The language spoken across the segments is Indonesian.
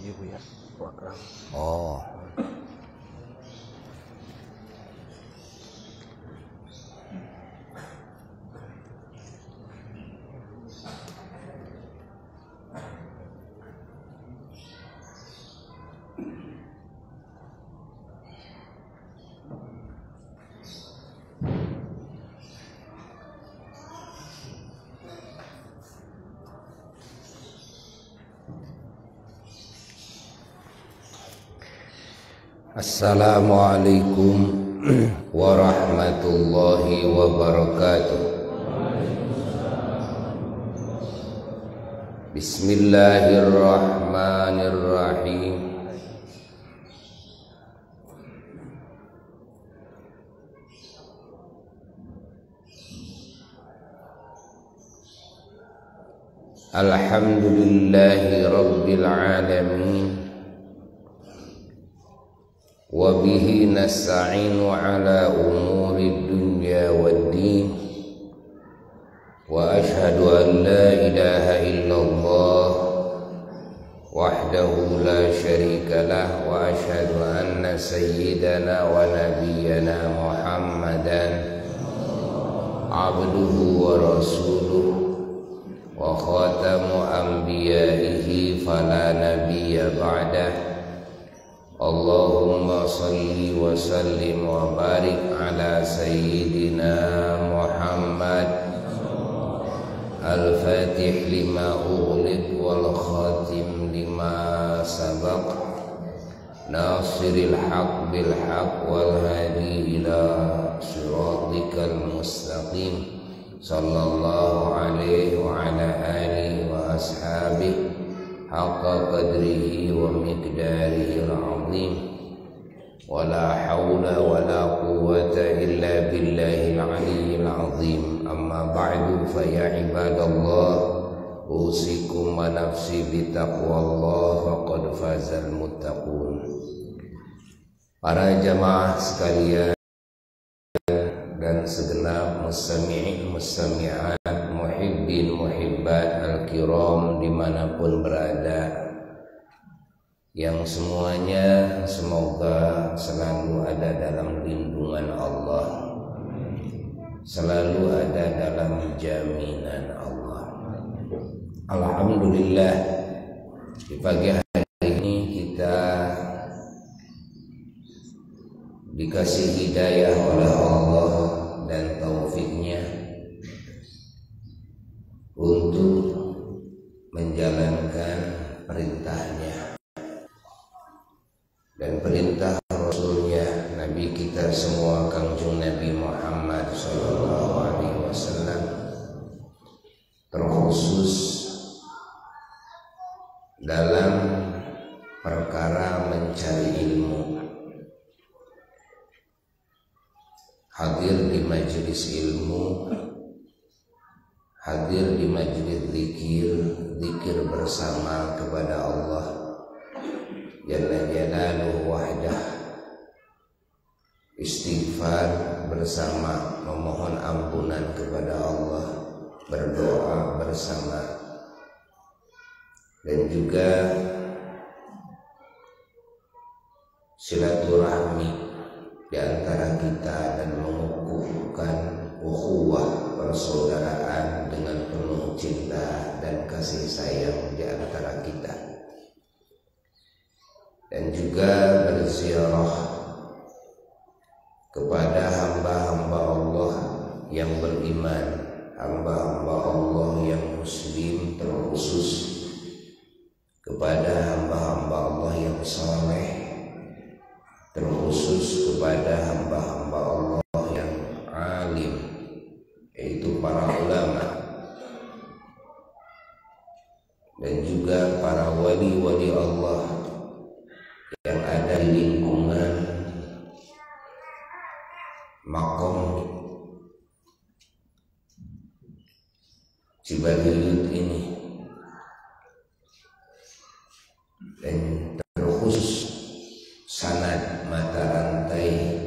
Ibu ya, program. Oh. Assalamualaikum warahmatullahi wabarakatuh. Bismillahirrahmanirrahim. Alhamdulillahi rabbil alamin. Wa bihi nasta'inu ala umuri dunya waddin. Wa ashhadu an la ilaha illallah wahdahu la syarika lah, wa ashhadu anna sayyidana wa nabiyyana Muhammadan abduhu wa rasuluh wa khatamu anbiya'ihi fala nabiyya ba'dah. Allahumma salli wa sallim wa barik ala sayyidina Muhammad al-fatih lima ughliq wal khatim lima sabaq nasiril haq bil haq wal hadi ila siratikal mustaqim sallallahu alaihi wa ala alihi wa ashabihi haqqa qadrihi wa miqdarihi al-azim. Wa la hawla wa la quwwata illa billahil aliyyil azim. Amma ba'du, fa ya ibadallah, usikum wa nafsi bitaqwallah, faqad fazal muttaqun. Para jamaah sekalian dan segenap mustami'in mustami'at, muhibbin muhibbat al-kiram dimanapun berada, yang semuanya semoga selalu ada dalam lindungan Allah, selalu ada dalam jaminan Allah. Alhamdulillah, di pagi hari ini kita dikasih hidayah oleh Allah dan taufiknya untuk menjalankan perintahnya dan perintah Rasulnya, Nabi kita semua Kangjeng Nabi Muhammad sallallahu alaihi wasallam, terkhusus dalam perkara mencari ilmu, hadir di majelis ilmu, hadir di majelis zikir bersama kepada Allah Jalla Jalaluhu wahdah, istighfar bersama, memohon ampunan kepada Allah, berdoa bersama, dan juga silaturahmi di antara kita dan mengukuhkan ukhuwah persaudaraan dengan penuh cinta dan kasih sayang di antara kita, dan juga berziarah kepada hamba-hamba Allah yang beriman, hamba-hamba Allah yang muslim, terkhusus kepada hamba-hamba Allah yang saleh, terkhusus kepada hamba-hamba Allah yang alim, yaitu para ulama, dan juga para wali-wali Allah yang ada di lingkungan makom Cibaduyut ini, dan terkhusus sanad mata rantai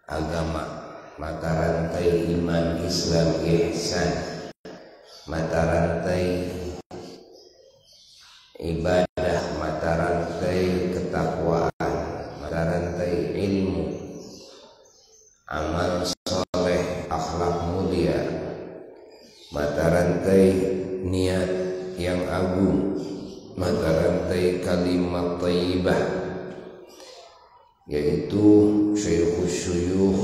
agama, mata rantai iman Islam ihsan, mata rantai ibadah, mata rantai ketakwaan, mata rantai ilmu, amal soleh, akhlak mulia, mata rantai niat yang agung, mata rantai kalimat thayyibah, yaitu syaikhus syuyukh,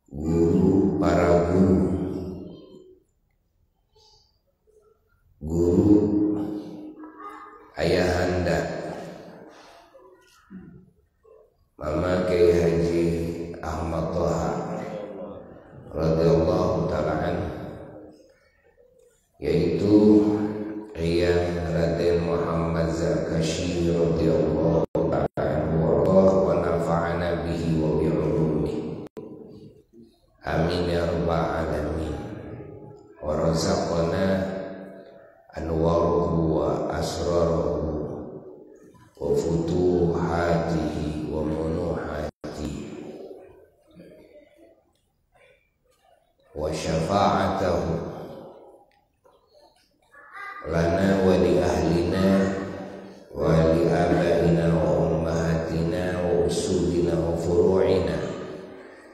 guru para guru, guru ayahanda Mama Kiai Haji Ahmad Thaha radhiyallahu ta'ala anhu, yaitu Iyam Raden Muhammad Zarkashi radhiyallahu ta'ala anhu wa nafa'ana bihi wa bi'ulumihi, amin ya rabbal alamin, wa razaqana anwaruhu wa asraruhu wa futuhatihi wa munuhatihi wa syafa'atahu lana wa li ahlina wa li abaina wa ummahatina wa usulina wa furu'ina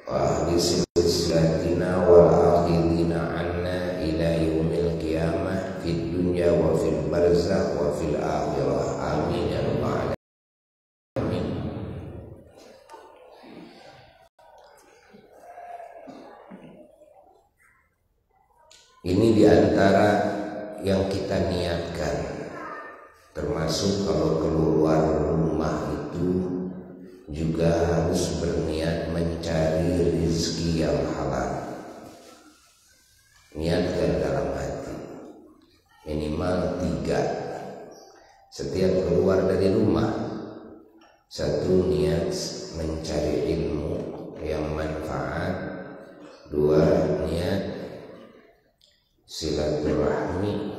wa ahli silsilatina wal akhidina anna ila yaumil qiyamah fid dunya wa fil barzakh wa fil akhirah, amin ya rabbal alamin. Ini diantara yang kita niatkan, termasuk kalau keluar rumah itu juga harus berniat mencari rezeki yang halal. Niatkan dalam hati minimal 3 setiap keluar dari rumah. 1, niat mencari ilmu yang manfaat. 2, niat silaturahmi.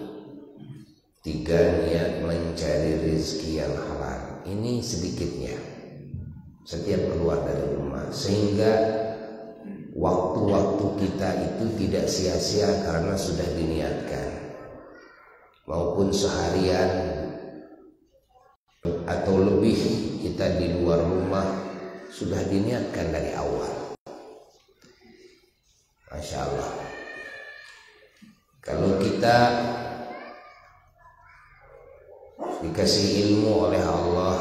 3, niat mencari rezeki yang halal. Ini sedikitnya setiap keluar dari rumah, sehingga waktu-waktu kita itu tidak sia-sia karena sudah diniatkan, maupun seharian atau lebih kita di luar rumah sudah diniatkan dari awal. Masya Allah. Kalau kita dikasih ilmu oleh Allah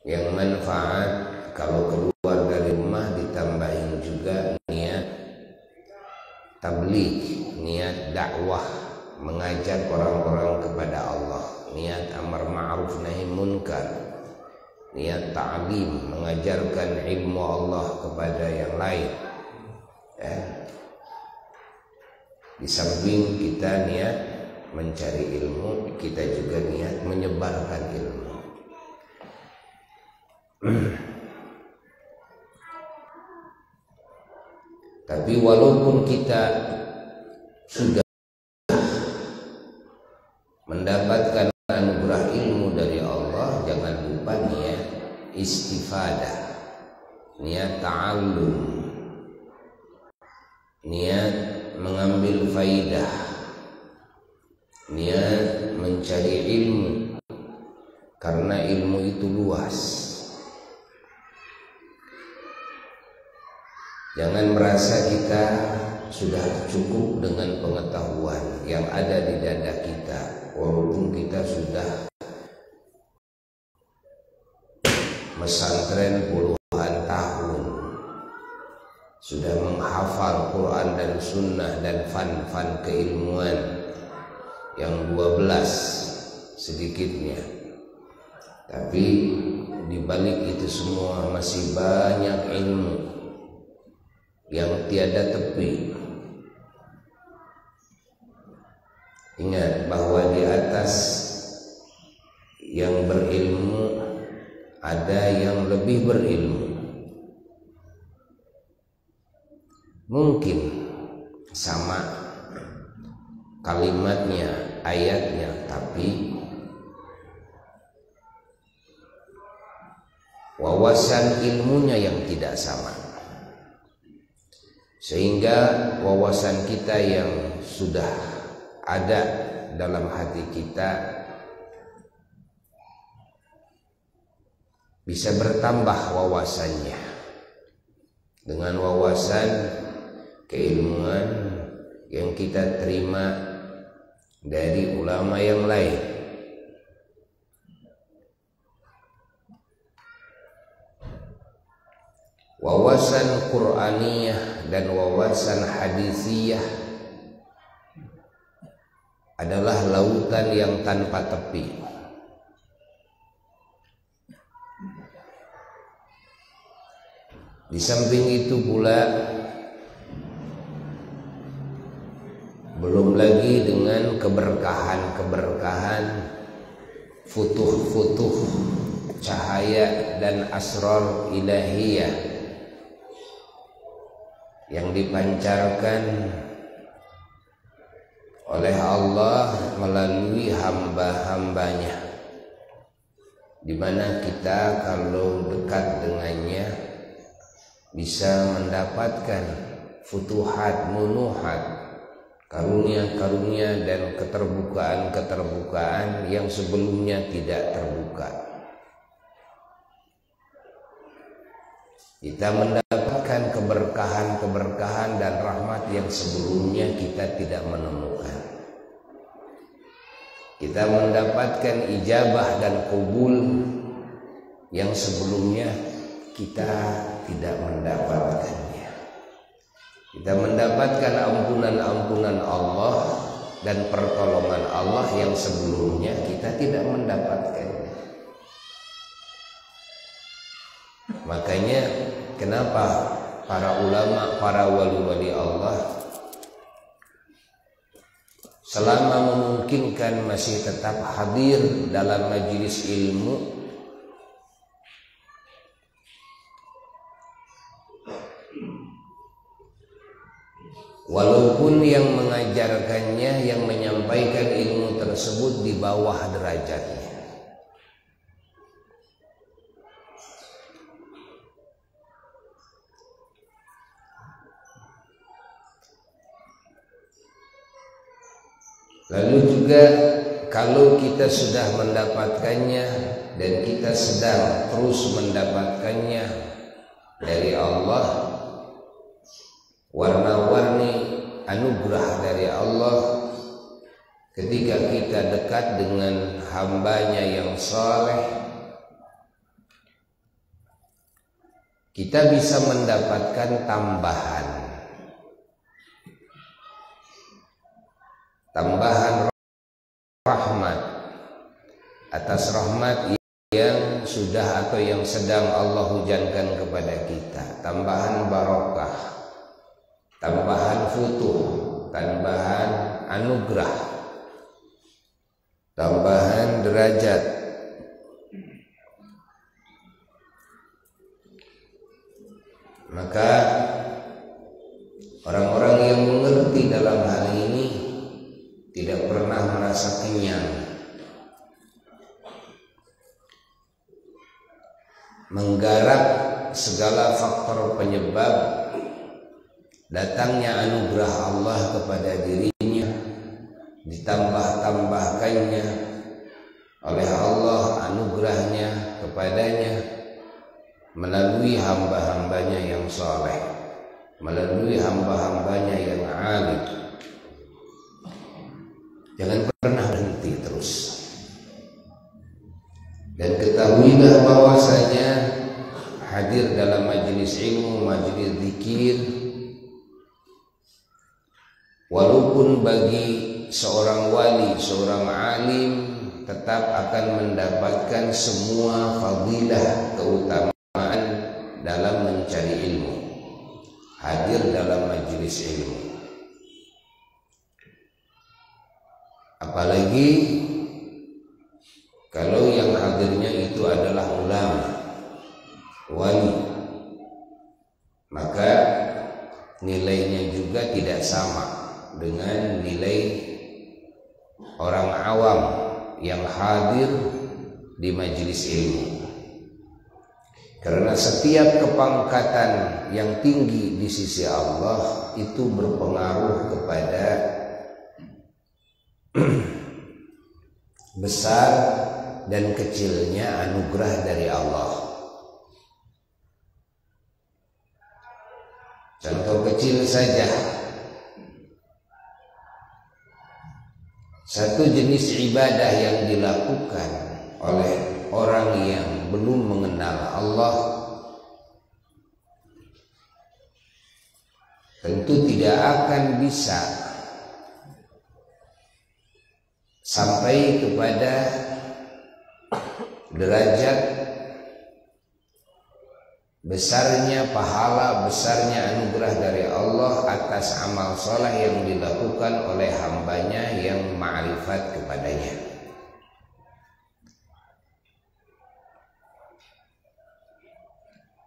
yang manfaat, kalau keluar dari rumah ditambahin juga niat tabligh, niat dakwah, mengajak orang-orang kepada Allah, niat amar ma'ruf nahi munkar, niat ta'lim, mengajarkan ilmu Allah kepada yang lain. Di samping kita niat mencari ilmu, kita juga niat menyebarkan ilmu. Tapi walaupun kita sudah mendapatkan anugerah ilmu dari Allah, jangan lupa niat istifadah, niat ta'allum, niat mengambil faidah, niat mencari ilmu, karena ilmu itu luas. Jangan merasa kita sudah cukup dengan pengetahuan yang ada di dada kita, walaupun kita sudah mesantren puluhan tahun, sudah menghafal Quran dan Sunnah dan fan-fan keilmuan yang 12 sedikitnya. Tapi di balik itu semua masih banyak ilmu yang tiada tepi. Ingat bahwa di atas yang berilmu ada yang lebih berilmu. Mungkin sama kalimatnya, ayatnya, tapi wawasan ilmunya yang tidak sama. Sehingga wawasan kita yang sudah ada dalam hati kita bisa bertambah wawasannya dengan wawasan keilmuan yang kita terima dari ulama yang lain. Wawasan Qur'aniyah dan wawasan hadisiyah adalah lautan yang tanpa tepi. Di samping itu pula, belum lagi dengan keberkahan-keberkahan, futuh-futuh cahaya dan asrar ilahiyah yang dipancarkan oleh Allah melalui hamba-hambanya, di mana kita kalau dekat dengannya bisa mendapatkan futuhat, munuhat, karunia-karunia dan keterbukaan-keterbukaan yang sebelumnya tidak terbuka. Kita mendapatkan keberkahan-keberkahan dan rahmat yang sebelumnya kita tidak menemukan. Kita mendapatkan ijabah dan qabul yang sebelumnya kita tidak mendapatkannya. Kita mendapatkan ampunan-ampunan Allah dan pertolongan Allah yang sebelumnya kita tidak mendapatkannya. Makanya kenapa para ulama, para wali-wali Allah selama memungkinkan masih tetap hadir dalam majelis ilmu, walaupun yang mengajarkannya, yang menyampaikan ilmu tersebut di bawah derajatnya. Lalu juga kalau kita sudah mendapatkannya dan kita sedang terus mendapatkannya dari Allah, warna-warni anugerah dari Allah, ketika kita dekat dengan hambanya yang saleh, kita bisa mendapatkan tambahan rahmat atas rahmat yang sudah atau yang sedang Allah hujankan kepada kita, tambahan barokah, tambahan futuh, tambahan anugerah, tambahan derajat. Maka orang-orang yang mengerti dalam hal ini tidak pernah merasa kenyang, menggarap segala faktor penyebab datangnya anugerah Allah kepada dirinya, ditambah-tambahkannya oleh Allah anugerahnya kepadanya melalui hamba-hambanya yang saleh, melalui hamba-hambanya yang alim. Jangan pernah berhenti terus. Dan ketahuilah bahwasanya hadir dalam majelis ilmu, majelis zikir, walaupun bagi seorang wali, seorang alim tetap akan mendapatkan semua fadilah, keutamaan dalam mencari ilmu, hadir dalam majelis ilmu. Apalagi kalau yang hadirnya itu adalah ulama, wali, maka nilainya juga tidak sama dengan nilai orang awam yang hadir di majelis ilmu. Karena setiap kepangkatan yang tinggi di sisi Allah itu berpengaruh kepada besar dan kecilnya anugerah dari Allah. kecil saja. Satu jenis ibadah yang dilakukan oleh orang yang belum mengenal Allah tentu tidak akan bisa sampai kepada derajat besarnya pahala, besarnya anugerah dari Allah atas amal soleh yang dilakukan oleh hambanya yang ma'rifat kepadanya.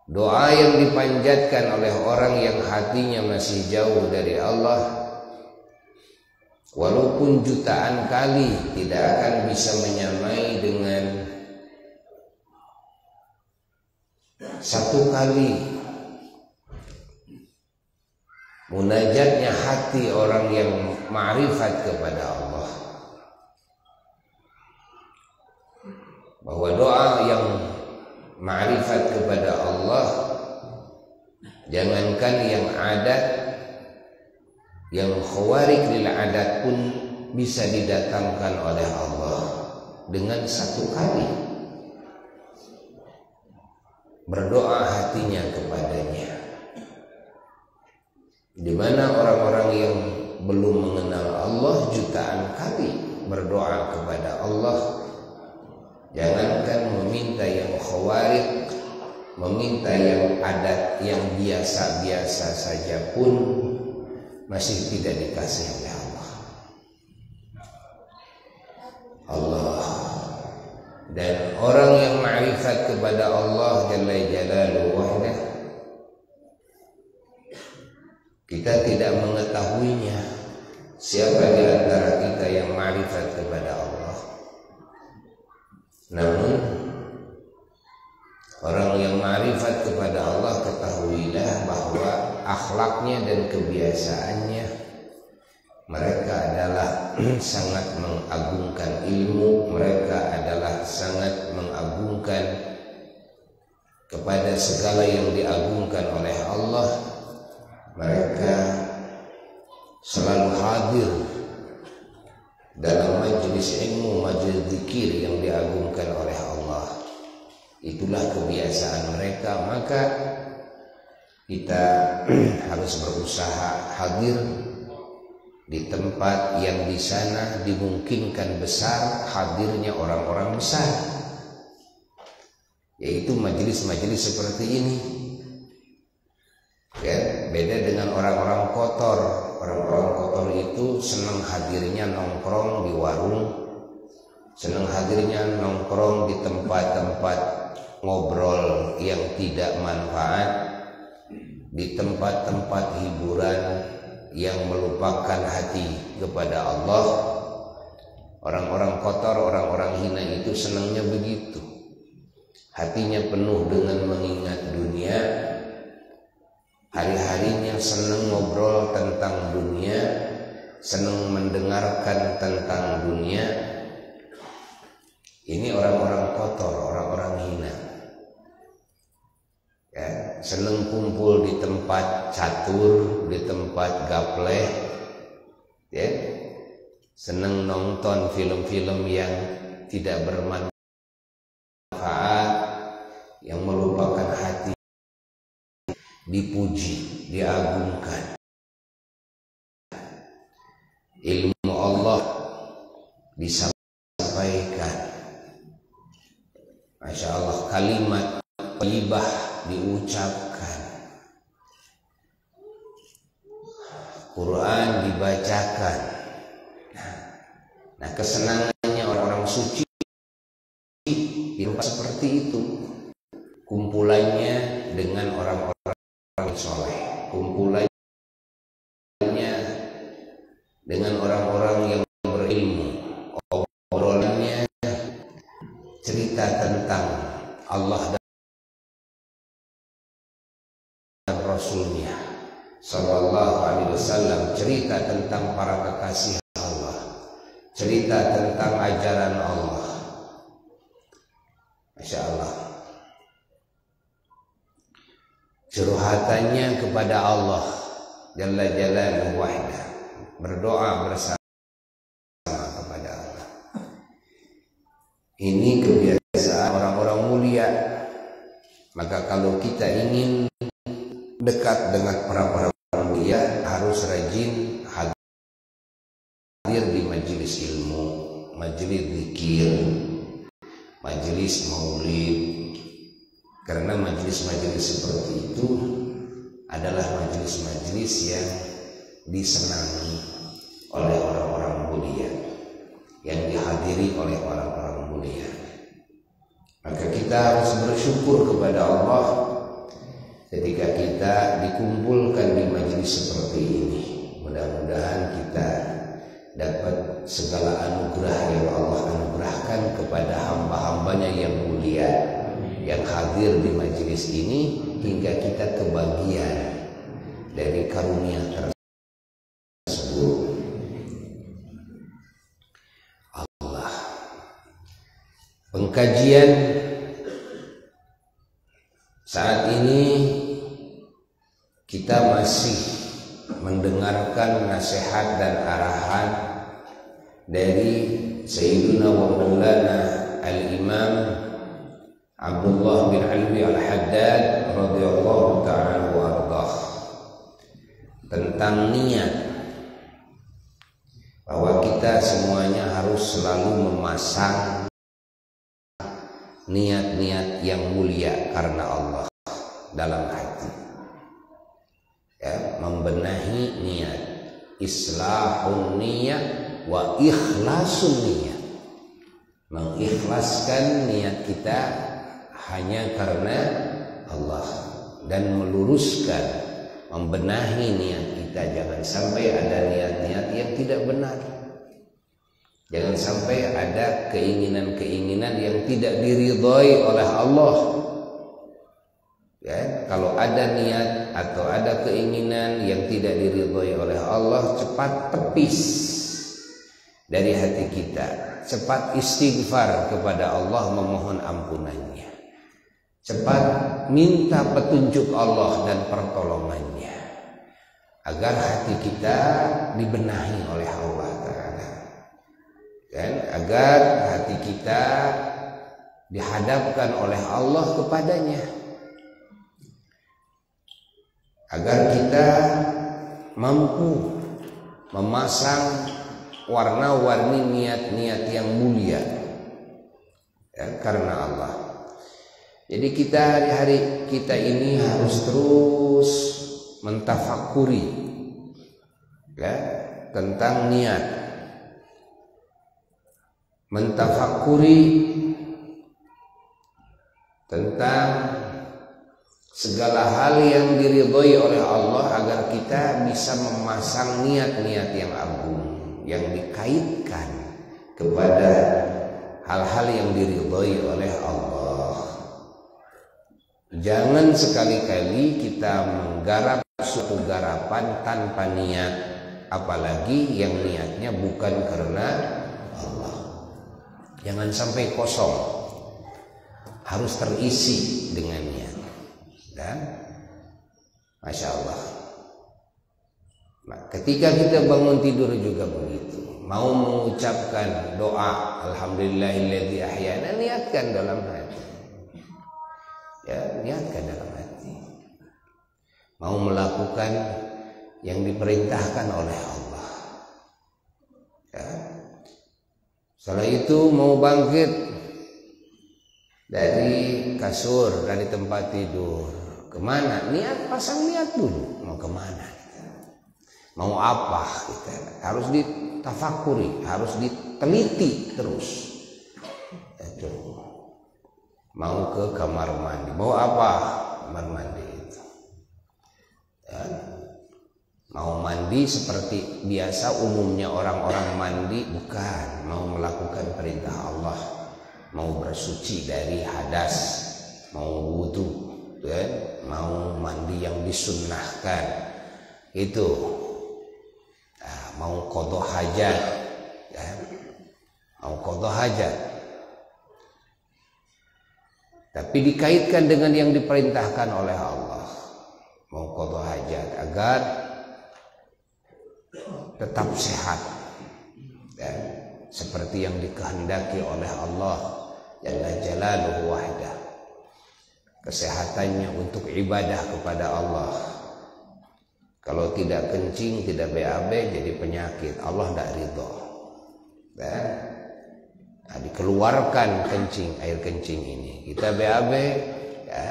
Doa yang dipanjatkan oleh orang yang hatinya masih jauh dari Allah, walaupun jutaan kali, tidak akan bisa menyamai dengan satu kali munajatnya hati orang yang ma'rifat kepada Allah. Bahwa doa yang ma'rifat kepada Allah, jangankan yang adat, yang khawarik lil adat pun bisa didatangkan oleh Allah dengan satu kali berdoa hatinya kepadanya. Di mana orang-orang yang belum mengenal Allah jutaan kali berdoa kepada Allah. Jangankan meminta yang khawarik, meminta yang adat, yang biasa-biasa saja pun masih tidak dikasih oleh Allah. Allah. Dan orang yang ma'rifat kepada Allah Jalla Jalaluhu wahdah, kita tidak mengetahuinya siapa di antara kita yang ma'rifat kepada Allah. Namun orang yang ma'rifat kepada Allah, ketahuilah bahwa akhlaknya dan kebiasaannya, mereka adalah sangat mengagungkan ilmu, mereka adalah sangat mengagungkan kepada segala yang diagungkan oleh Allah. Mereka selalu hadir dalam majelis ilmu, majelis zikir yang diagungkan oleh Allah. Itulah kebiasaan mereka. Maka kita harus berusaha hadir di tempat yang di sana dimungkinkan besar hadirnya orang-orang besar, yaitu majelis-majelis seperti ini. Ya, beda dengan orang-orang kotor. Orang-orang kotor itu senang hadirnya nongkrong di warung, senang hadirnya nongkrong di tempat-tempat ngobrol yang tidak manfaat, di tempat-tempat hiburan yang melupakan hati kepada Allah. Orang-orang kotor, orang-orang hina itu senangnya begitu. Hatinya penuh dengan mengingat dunia, hari-harinya senang ngobrol tentang dunia, senang mendengarkan tentang dunia. Ini orang-orang kotor, orang-orang hina. Ya, senang kumpul di tempat catur, di tempat gapleh, ya, senang nonton film-film yang tidak bermanfaat, yang melupakan hati, dipuji, diagungkan. Ilmu Allah disampaikan, Masya Allah, kalimat thayyibah diucapkan, Quran dibacakan. Nah, kesenangannya orang-orang suci di tempat seperti itu, kumpulannya dengan orang-orang soleh, kumpulannya dengan orang-orang yang berilmu, obrolannya cerita tentang Allah dan Rasulnya Sallallahu Alaihi Wasallam, cerita tentang para kekasih Allah, cerita tentang ajaran Allah. Masya Allah, curhatannya kepada Allah, Jalla Jalaluhu wahda, berdoa bersama kepada Allah. Ini kebiasaan orang-orang mulia. Maka kalau kita ingin dekat dengan para mulia, harus rajin hadir di majelis ilmu, majelis zikir, majelis maulid. Karena majelis-majelis seperti itu adalah majelis-majelis yang disenangi oleh orang-orang mulia, yang dihadiri oleh orang-orang mulia. Maka kita harus bersyukur kepada Allah ketika kita dikumpulkan di majelis seperti ini. Mudah-mudahan kita dapat segala anugerah yang Allah anugerahkan kepada hamba-hambanya yang mulia yang hadir di majelis ini, hingga kita kebagian dari karunia tersebut. Allah. Pengkajian saat ini kita masih mendengarkan nasihat dan arahan dari Sayyiduna wa Maulana Al-Imam Abdullah bin Alwi Al-Haddad radhiyallahu ta'ala warḍah, tentang niat, bahwa kita semuanya harus selalu memasang niat-niat yang mulia karena Allah dalam hati, ya, membenahi niat, islahun niat wa ikhlasun niat, mengikhlaskan niat kita hanya karena Allah, dan meluruskan, membenahi niat kita. Jangan sampai ada niat-niat yang tidak benar, jangan sampai ada keinginan-keinginan yang tidak diridhoi oleh Allah. Ya, kalau ada niat atau ada keinginan yang tidak diridhoi oleh Allah, cepat tepis dari hati kita, cepat istighfar kepada Allah, memohon ampunannya, cepat minta petunjuk Allah dan pertolongannya, agar hati kita dibenahi oleh Allah Ta'ala, dan agar hati kita dihadapkan oleh Allah kepadanya, agar kita mampu memasang warna-warni niat-niat yang mulia, ya, karena Allah. Jadi kita hari-hari kita ini harus terus mentafakuri, ya, tentang niat, mentafakuri tentang segala hal yang diridhoi oleh Allah, agar kita bisa memasang niat-niat yang agung yang dikaitkan kepada hal-hal yang diridhoi oleh Allah. Jangan sekali-kali kita menggarap suatu garapan tanpa niat, apalagi yang niatnya bukan karena Allah. Jangan sampai kosong, harus terisi dengan niat. Dan Masya Allah, nah, ketika kita bangun tidur juga begitu, mau mengucapkan doa Alhamdulillahilladzi ahyana, niatkan dalam hati, ya, niatkan dalam hati. Mau melakukan yang diperintahkan oleh Allah, ya. Setelah itu mau bangkit dari kasur, dari tempat tidur, kemana? Niat, pasang niat dulu. Mau kemana? Mau apa? Kita harus ditafakuri, harus diteliti terus. Itu. Mau ke kamar mandi, mau apa? Kamar mandi itu. Ya. Mau mandi seperti biasa umumnya orang-orang mandi, bukan. Mau melakukan perintah Allah, mau bersuci dari hadas, mau wudu, ya, mau mandi yang disunnahkan itu, nah, mau qada hajat, ya, mau qada hajat, tapi dikaitkan dengan yang diperintahkan oleh Allah, mau qada hajat, agar tetap sehat, ya, seperti yang dikehendaki oleh Allah Jalla Jalaluhu wahdah. Kesehatannya untuk ibadah kepada Allah. Kalau tidak kencing, tidak BAB, jadi penyakit. Allah tidak ridho. Ya. Nah, dikeluarkan kencing, air kencing ini. Kita BAB, ya,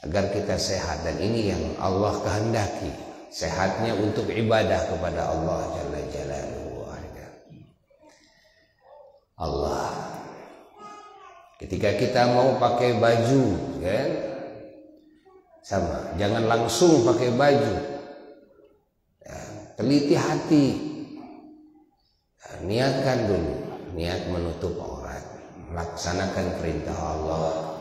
agar kita sehat. Dan ini yang Allah kehendaki. Sehatnya untuk ibadah kepada Allah Jalla Jalaluhu wahdah. Allah. Ketika kita mau pakai baju, kan? Sama, jangan langsung pakai baju. Ya, teliti hati. Ya, niatkan dulu, niat menutup aurat, melaksanakan perintah Allah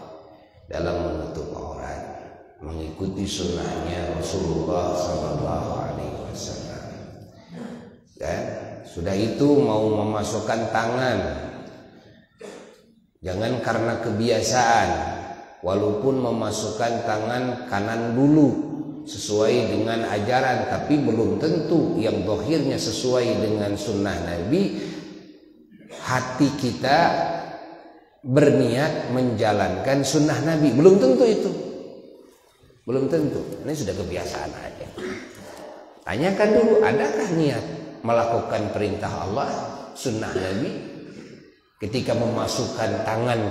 dalam menutup aurat, mengikuti sunnahnya Rasulullah SAW. Dan sudah itu mau memasukkan tangan, jangan karena kebiasaan. Walaupun memasukkan tangan kanan dulu sesuai dengan ajaran, tapi belum tentu yang zahirnya sesuai dengan sunnah Nabi. Hati kita berniat menjalankan sunnah Nabi, belum tentu itu, belum tentu. Ini sudah kebiasaan aja. Tanyakan dulu, adakah niat melakukan perintah Allah, sunnah Nabi, ketika memasukkan tangan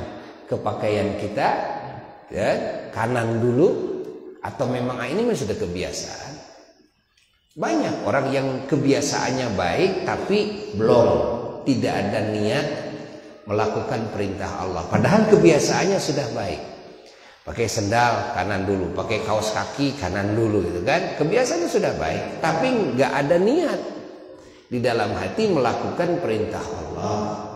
ke pakaian kita. Ya, kanan dulu, atau memang ini sudah kebiasaan. Banyak orang yang kebiasaannya baik tapi belum, tidak ada niat melakukan perintah Allah, padahal kebiasaannya sudah baik. Pakai sendal kanan dulu, pakai kaos kaki kanan dulu, gitu kan, kebiasaannya sudah baik tapi nggak ada niat di dalam hati melakukan perintah Allah.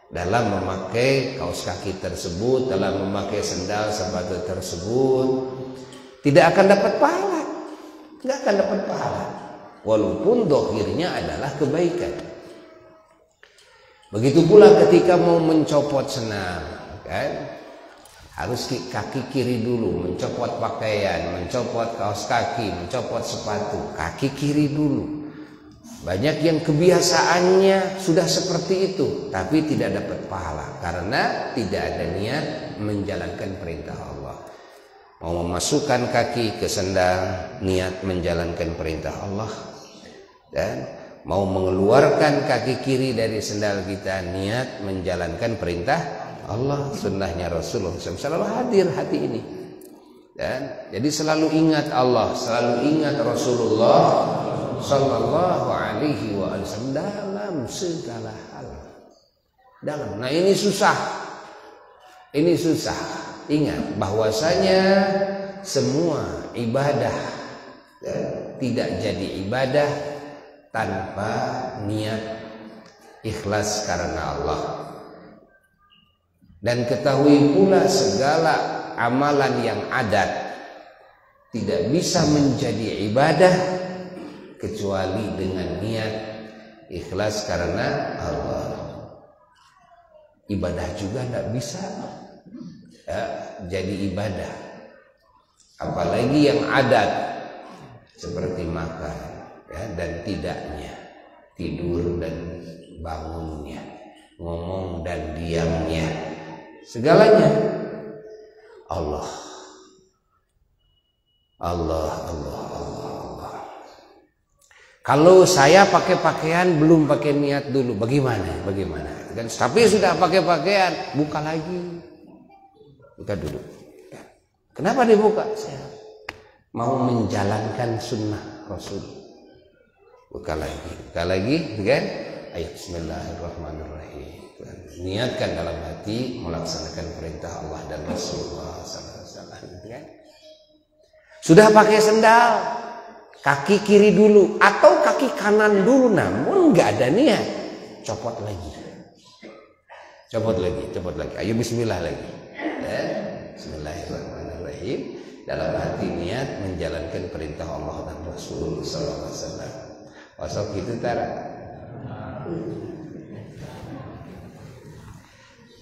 Dalam memakai kaos kaki tersebut, dalam memakai sendal sepatu tersebut, tidak akan dapat pahala, nggak akan dapat pahala, walaupun dohirnya adalah kebaikan. Begitu pula ketika mau mencopot senam, kan, harus kaki kiri dulu, mencopot pakaian, mencopot kaos kaki, mencopot sepatu, kaki kiri dulu. Banyak yang kebiasaannya sudah seperti itu, tapi tidak dapat pahala karena tidak ada niat menjalankan perintah Allah. Mau memasukkan kaki ke sendal, niat menjalankan perintah Allah, dan mau mengeluarkan kaki kiri dari sendal kita, niat menjalankan perintah Allah, sunnahnya Rasulullah SAW. Selalu hadir hati ini. Dan jadi selalu ingat Allah, selalu ingat Rasulullah Sallallahu Alaihi Wasallam dalam segala hal. Dalam. Nah ini susah. Ini susah. Ingat bahwasanya semua ibadah tidak jadi ibadah tanpa niat ikhlas karena Allah. Dan ketahui pula segala amalan yang adat tidak bisa menjadi ibadah kecuali dengan niat ikhlas karena Allah. Ibadah juga tidak bisa ya, jadi ibadah, apalagi yang adat seperti makan ya, dan tidaknya, tidur dan bangunnya, ngomong dan diamnya, segalanya Allah. Allah, Allah, Allah, Allah. Kalau saya pakai pakaian belum pakai niat dulu, bagaimana? Bagaimana? Kan tapi sudah pakai pakaian, buka lagi. Buka dulu. Kenapa dibuka? Saya mau menjalankan sunnah Rasul. Buka lagi, kan? Ayo Bismillahirrahmanirrahim. Niatkan dalam hati melaksanakan perintah Allah dan Rasulullah SAW. Kan? Sudah pakai sendal, kaki kiri dulu atau kaki kanan dulu, namun nggak ada niat, copot lagi. Ayo Bismillah lagi. Bismillahirrahmanirrahim. Dalam hati niat menjalankan perintah Allah dan Rasul Sallallahu Alaihi Wasallam. Wasok itu tara.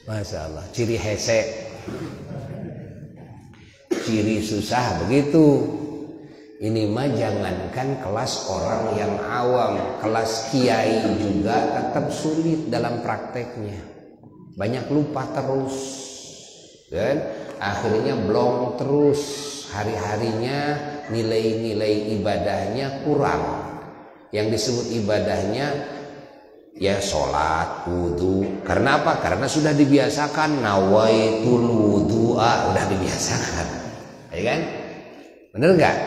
Masya Allah, ciri hese, ciri susah begitu. Ini mah jangankan kelas orang yang awam, kelas kiai juga tetap sulit dalam prakteknya. Banyak lupa terus, dan akhirnya blong terus. Hari-harinya nilai-nilai ibadahnya kurang. Yang disebut ibadahnya ya sholat, wudu. Karena apa? Karena sudah dibiasakan. Nawaitul wudu'a, udah dibiasakan, ya kan? Bener nggak?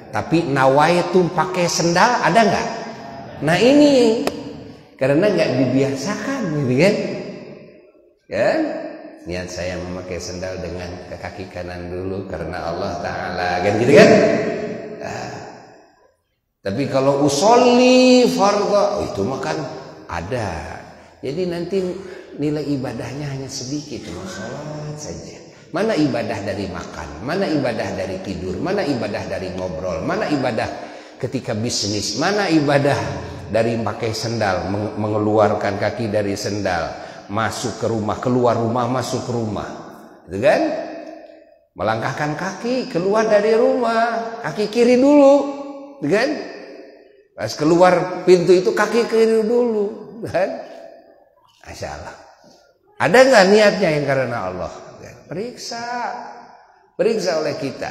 Tapi nawaitu pakai sendal ada nggak? Nah ini karena nggak dibiasakan, gitu kan? Kan? Niat saya memakai sendal dengan kaki kanan dulu karena Allah Ta'ala, kan gitu kan? Nah, tapi kalau usolli fardhu itu mah kan ada. Jadi nanti nilai ibadahnya hanya sedikit, cuma sholat saja. Mana ibadah dari makan, mana ibadah dari tidur, mana ibadah dari ngobrol, mana ibadah ketika bisnis, mana ibadah dari pakai sendal, mengeluarkan kaki dari sendal, masuk ke rumah, keluar rumah, masuk ke rumah, gitu kan? Melangkahkan kaki keluar dari rumah, kaki kiri dulu, gitu kan? Pas keluar pintu itu kaki kiri dulu, kan? Masya Allah. Ada nggak niatnya yang karena Allah? Periksa oleh kita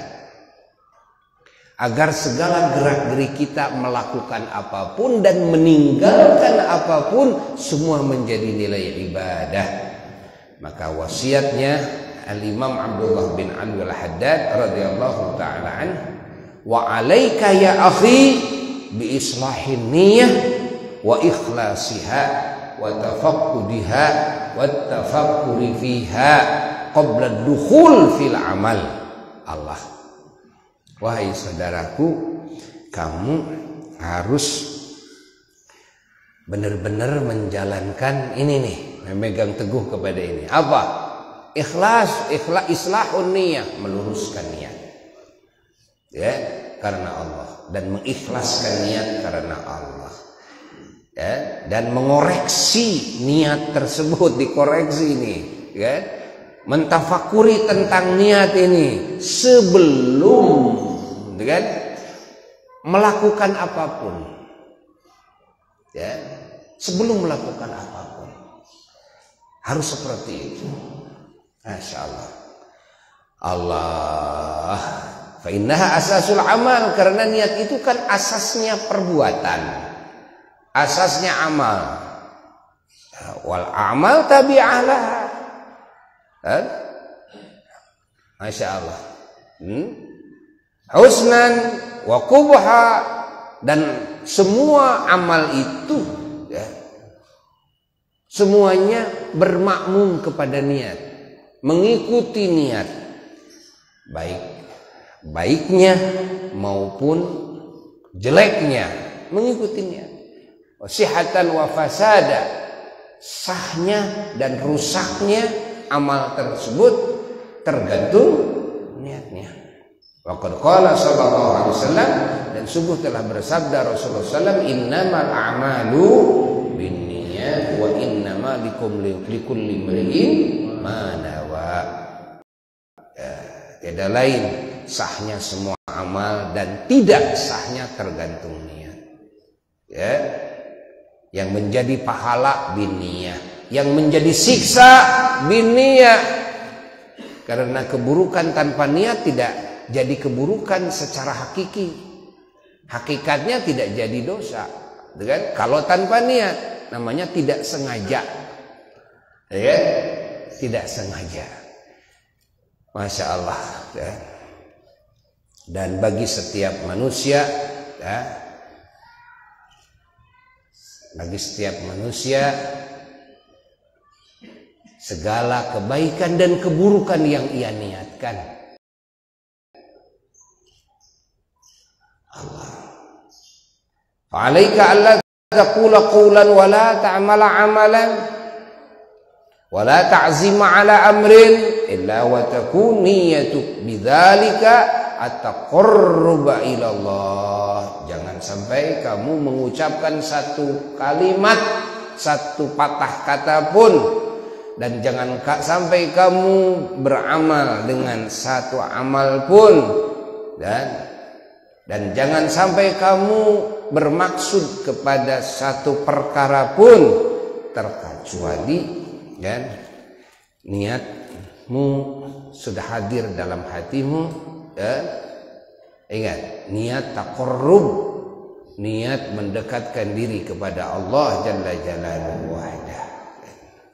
agar segala gerak-gerik kita melakukan apapun dan meninggalkan apapun semua menjadi nilai ibadah. Maka wasiatnya Al-Imam Abdullah bin Ali Al-Haddad radhiyallahu taala anhu, wa alaika ya akhi bi islahin niyyah wa ikhlasiha wa tafaqqudiha wa tafakkuri fiha qabla dukhul fil amal. Allah, wahai saudaraku, kamu harus benar-benar menjalankan ini nih, memegang teguh kepada ini. Apa? Ikhlas, islahun niyah, meluruskan niat. Ya, karena Allah, dan mengikhlaskan niat karena Allah. Ya, dan mengoreksi niat tersebut, dikoreksi ini, ya. Mentafakuri tentang niat ini sebelum, kan, melakukan apapun, ya, sebelum melakukan apapun harus seperti itu. Masya Allah. Allah, fa innaha asasul amal, karena niat itu kan asasnya perbuatan, asasnya amal. Wal amal tabi'alah. Masya Allah. Husnan wa qubha, dan semua amal itu, ya, semuanya bermakmum kepada niat, mengikuti niat, baiknya maupun jeleknya, mengikuti niat. Sihatan wa fasada, sahnya dan rusaknya amal tersebut tergantung niatnya. Waqad qala sallallahu alaihi wasallam, dan sungguh telah bersabda Rasulullah sallallahu, innamal a'malu binniyat wa innama likulli imri'in ma nawa. Tiada lain sahnya semua amal dan tidak sahnya tergantung niat. Ya, yang menjadi pahala binniyah, yang menjadi siksa binniyah. Karena keburukan tanpa niat tidak jadi keburukan secara hakiki. Hakikatnya tidak jadi dosa, kan? Kalau tanpa niat namanya tidak sengaja, ya, tidak sengaja. Masya Allah, ya. Dan bagi setiap manusia, ya, bagi setiap manusia, segala kebaikan dan keburukan yang ia niatkan, Allah. Fa'alaika alla taqula qawlan wa la ta'mala 'amalan wa la ta'zima 'ala amrin illa wa takun niyatuk bidzalika at-taqarruba ila Allah. Jangan sampai kamu mengucapkan satu kalimat, satu patah kata pun, dan jangan sampai kamu beramal dengan satu amal pun, dan Dan jangan sampai kamu bermaksud kepada satu perkara pun terkecuali kan niatmu sudah hadir dalam hatimu ya. Ingat, niat taqarrub, niat mendekatkan diri kepada Allah Jalla Jalaluhu wahdah.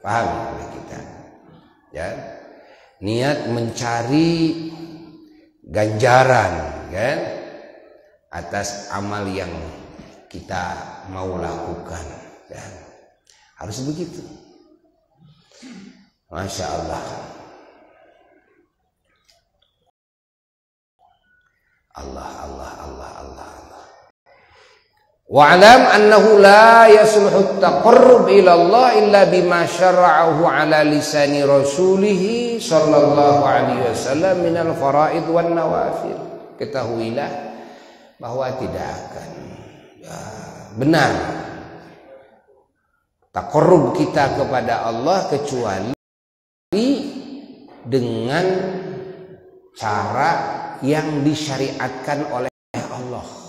Paham oleh kita? Ya. Niat mencari ganjaran kan atas amal yang kita mau lakukan ya. Harus begitu. Masya Allah. Allah. Wa'lam annahu la yasluhu at-taqarrub ila Allah illa bima syara'ahu ala lisani rasulih sallallahu alaihi wasallam minal faraid wan nawafil. Ketahuilah bahwa tidak akan benar taqarrub kita kepada Allah kecuali dengan cara yang disyariatkan oleh Allah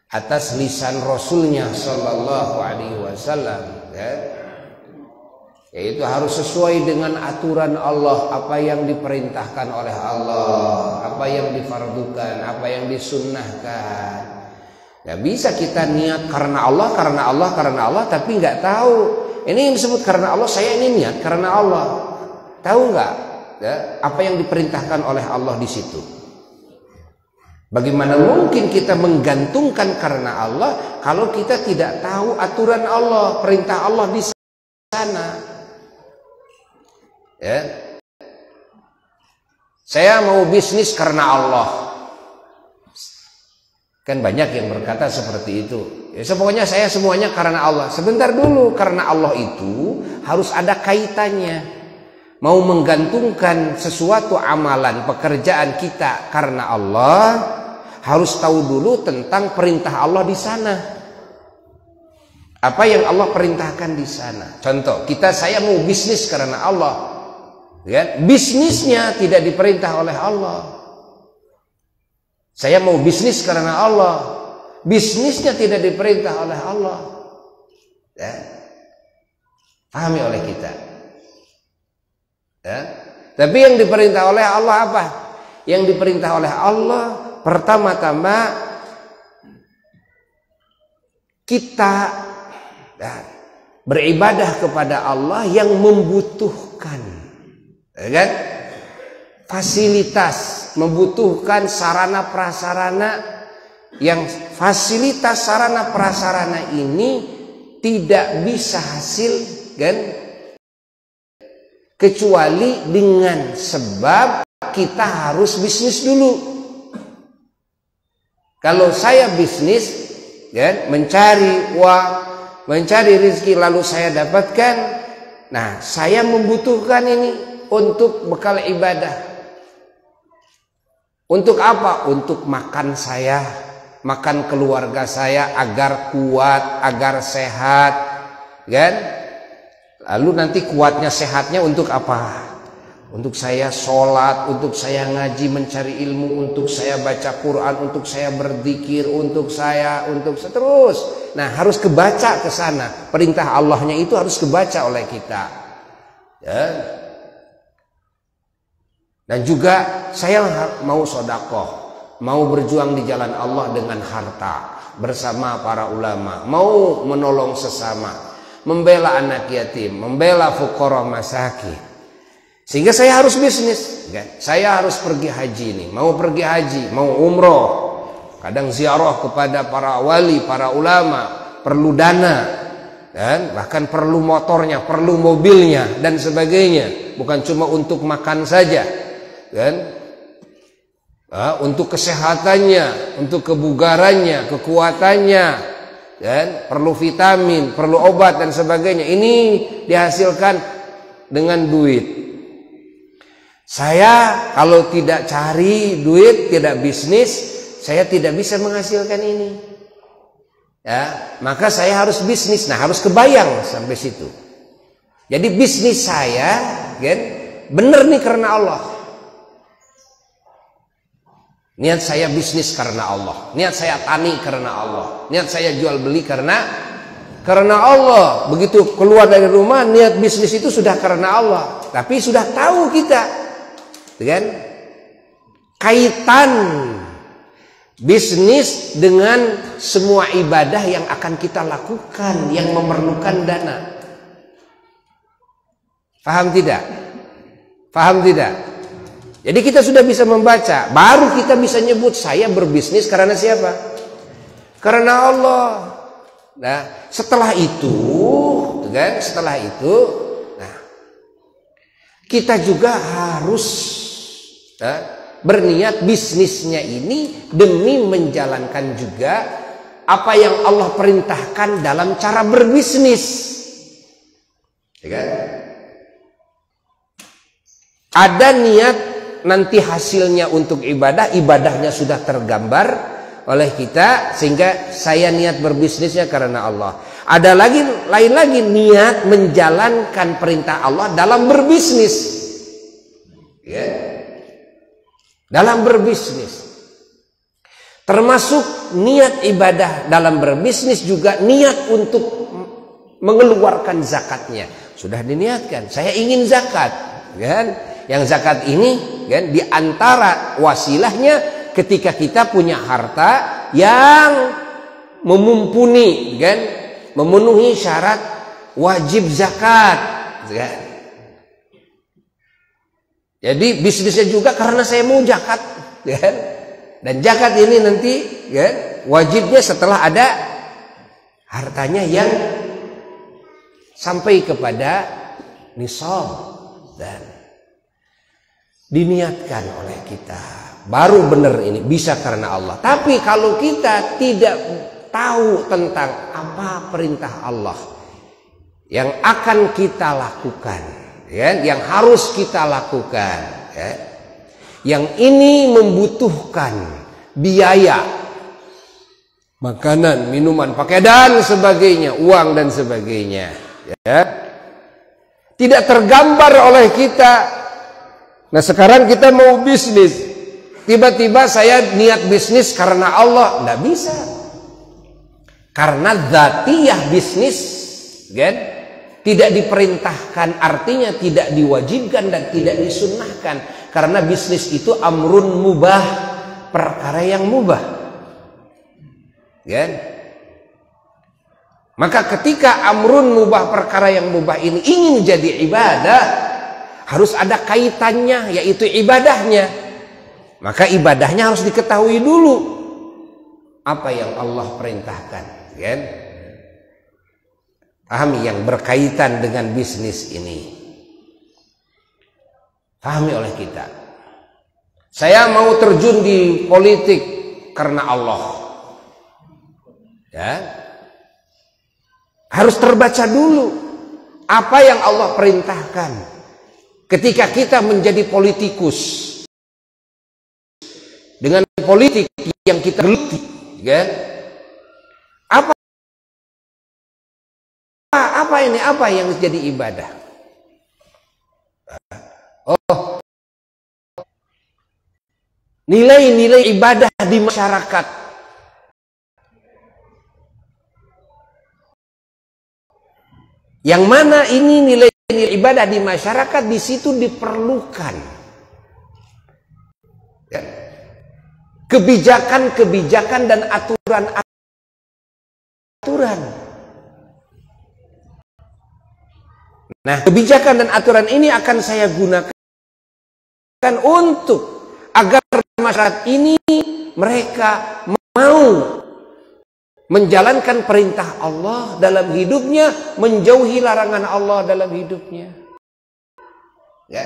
atas lisan Rasulnya sallallahu alaihi wasallam ya. Yaitu harus sesuai dengan aturan Allah, apa yang diperintahkan oleh Allah, apa yang difardukan, apa yang disunnahkan. Ya bisa kita niat karena Allah, tapi nggak tahu ini yang disebut karena Allah, saya ini niat karena Allah. Tahu nggak ya, apa yang diperintahkan oleh Allah di situ? Bagaimana mungkin kita menggantungkan karena Allah kalau kita tidak tahu aturan Allah, perintah Allah di sana? Ya. Saya mau bisnis karena Allah. Kan banyak yang berkata seperti itu. Ya, pokoknya saya semuanya karena Allah. Sebentar dulu, karena Allah itu harus ada kaitannya. Mau menggantungkan sesuatu amalan, pekerjaan kita karena Allah, harus tahu dulu tentang perintah Allah di sana. Apa yang Allah perintahkan di sana. Contoh, saya mau bisnis karena Allah. Ya, bisnisnya tidak diperintah oleh Allah. Saya mau bisnis karena Allah. Bisnisnya tidak diperintah oleh Allah. Ya. Pahami oleh kita. Ya. Tapi yang diperintah oleh Allah apa? Yang diperintah oleh Allah pertama-tama kita beribadah kepada Allah yang membutuhkan, ya kan? Fasilitas, membutuhkan sarana prasarana yang fasilitas sarana prasarana ini tidak bisa hasil kan kecuali dengan sebab kita harus bisnis dulu. Kalau saya bisnis kan, mencari uang, mencari rezeki lalu saya dapatkan, nah saya membutuhkan ini untuk bekal ibadah. Untuk apa? Untuk makan saya, makan keluarga saya agar kuat, agar sehat, kan? Lalu nanti kuatnya, sehatnya untuk apa? Untuk saya sholat, untuk saya ngaji, mencari ilmu, untuk saya baca Quran, untuk saya berzikir, untuk terus. Nah, harus kebaca ke sana. Perintah Allahnya itu harus kebaca oleh kita. Ya. Dan juga saya mau sedekah, mau berjuang di jalan Allah dengan harta bersama para ulama, mau menolong sesama, membela anak yatim, membela fuqara masakin. Sehingga saya harus bisnis, kan? Saya harus pergi haji nih, mau pergi haji, mau umroh, kadang ziarah kepada para wali, para ulama, perlu dana, dan bahkan perlu motornya, perlu mobilnya dan sebagainya, bukan cuma untuk makan saja, kan? Untuk kesehatannya, untuk kebugarannya, kekuatannya, kan? Perlu vitamin, perlu obat dan sebagainya. Ini dihasilkan dengan duit. Saya kalau tidak cari duit, tidak bisnis, saya tidak bisa menghasilkan ini. Ya, maka saya harus bisnis. Nah, harus kebayang sampai situ. Jadi bisnis saya, kan, benar nih karena Allah. Niat saya bisnis karena Allah, niat saya tani karena Allah, niat saya jual beli karena Allah. Begitu keluar dari rumah, niat bisnis itu sudah karena Allah. Tapi sudah tahu kita, kan? Kaitan bisnis dengan semua ibadah yang akan kita lakukan yang memerlukan dana. Paham tidak? Paham tidak? Jadi kita sudah bisa membaca, baru kita bisa nyebut saya berbisnis karena siapa? Karena Allah. Nah, setelah itu, kan? Setelah itu, nah, kita juga harus berniat bisnisnya ini demi menjalankan juga apa yang Allah perintahkan dalam cara berbisnis. Ya kan? Ada niat nanti hasilnya untuk ibadah, ibadahnya sudah tergambar oleh kita sehingga saya niat berbisnisnya karena Allah. Ada lagi lain lagi niat menjalankan perintah Allah dalam berbisnis. Ya. Dalam berbisnis. Termasuk niat ibadah dalam berbisnis juga niat untuk mengeluarkan zakatnya. Sudah diniatkan, saya ingin zakat, kan? Yang zakat ini kan di antara wasilahnya ketika kita punya harta yang memumpuni kan memenuhi syarat wajib zakat kan? Jadi bisnisnya juga karena saya mau zakat kan? Dan zakat ini nanti kan wajibnya setelah ada hartanya yang sampai kepada nisab dan diniatkan oleh kita, baru benar ini bisa karena Allah. Tapi kalau kita tidak tahu tentang apa perintah Allah yang akan kita lakukan, ya, yang harus kita lakukan, ya, yang ini membutuhkan biaya, makanan, minuman, pakaian dan sebagainya, uang dan sebagainya, ya, tidak tergambar oleh kita. Nah sekarang kita mau bisnis, tiba-tiba saya niat bisnis karena Allah, nggak bisa. Karena dzatiyah bisnis, kan, tidak diperintahkan, artinya tidak diwajibkan dan tidak disunnahkan. Karena bisnis itu amrun mubah, perkara yang mubah, kan? Maka ketika amrun mubah, perkara yang mubah ini ingin jadi ibadah, harus ada kaitannya, yaitu ibadahnya. Maka ibadahnya harus diketahui dulu apa yang Allah perintahkan, kan? Pahami yang berkaitan dengan bisnis ini. Pahami oleh kita. Saya mau terjun di politik karena Allah. Ya. Harus terbaca dulu apa yang Allah perintahkan. Ketika kita menjadi politikus dengan politik yang kita geluti, kan? Apa ini? Apa yang jadi ibadah? Oh, nilai-nilai ibadah di masyarakat. Yang mana ini nilai ibadah di masyarakat, di situ diperlukan ya, kebijakan-kebijakan dan aturan-aturan. Nah, kebijakan dan aturan ini akan saya gunakan untuk agar masyarakat ini mereka mau menjalankan perintah Allah dalam hidupnya, menjauhi larangan Allah dalam hidupnya. Ya.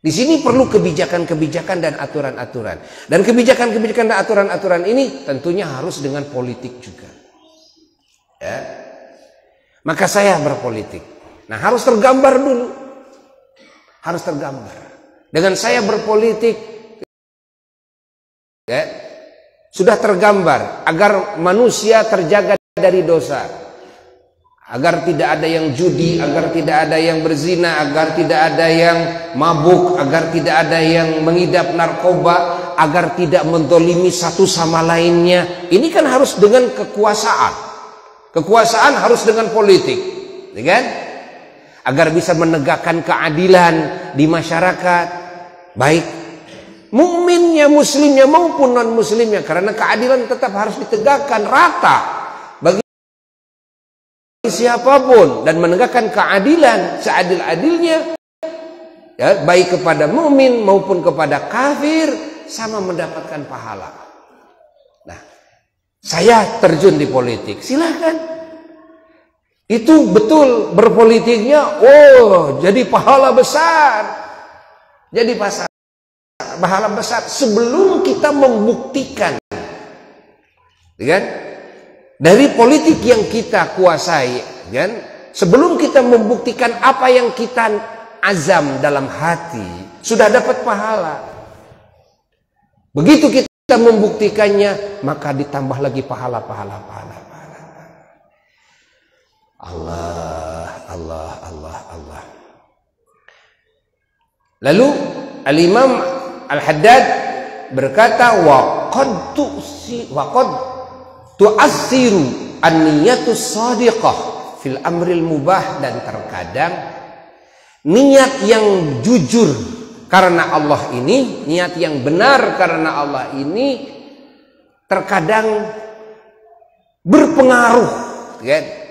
Di sini perlu kebijakan-kebijakan dan aturan-aturan. Dan kebijakan-kebijakan dan aturan-aturan ini tentunya harus dengan politik juga. Ya. Maka saya berpolitik. Nah, harus tergambar dulu. Harus tergambar. Dengan saya berpolitik, ya, sudah tergambar agar manusia terjaga dari dosa. agar tidak ada yang judi, agar tidak ada yang berzina, agar tidak ada yang mabuk, agar tidak ada yang mengidap narkoba, agar tidak mendolimi satu sama lainnya. Ini kan harus dengan kekuasaan. Kekuasaan harus dengan politik, ya kan? Agar bisa menegakkan keadilan di masyarakat, baik mukminnya, muslimnya maupun non muslimnya, karena keadilan tetap harus ditegakkan rata bagi siapapun, dan menegakkan keadilan seadil-adilnya, ya, baik kepada mukmin maupun kepada kafir sama mendapatkan pahala. Nah, saya terjun di politik, silahkan. Itu betul berpolitiknya, oh jadi pahala besar, jadi pahala besar sebelum kita membuktikan, kan? Dari politik yang kita kuasai, kan? Sebelum kita membuktikan apa yang kita azam dalam hati, sudah dapat pahala. Begitu kita membuktikannya, maka ditambah lagi pahala. Allah. Lalu Al-Imam Al-Haddad berkata, wa qad tu'assiru an-niyatus shadiqah fil amril mubah, dan terkadang niat yang jujur karena Allah ini, niat yang benar karena Allah ini terkadang berpengaruh, kan?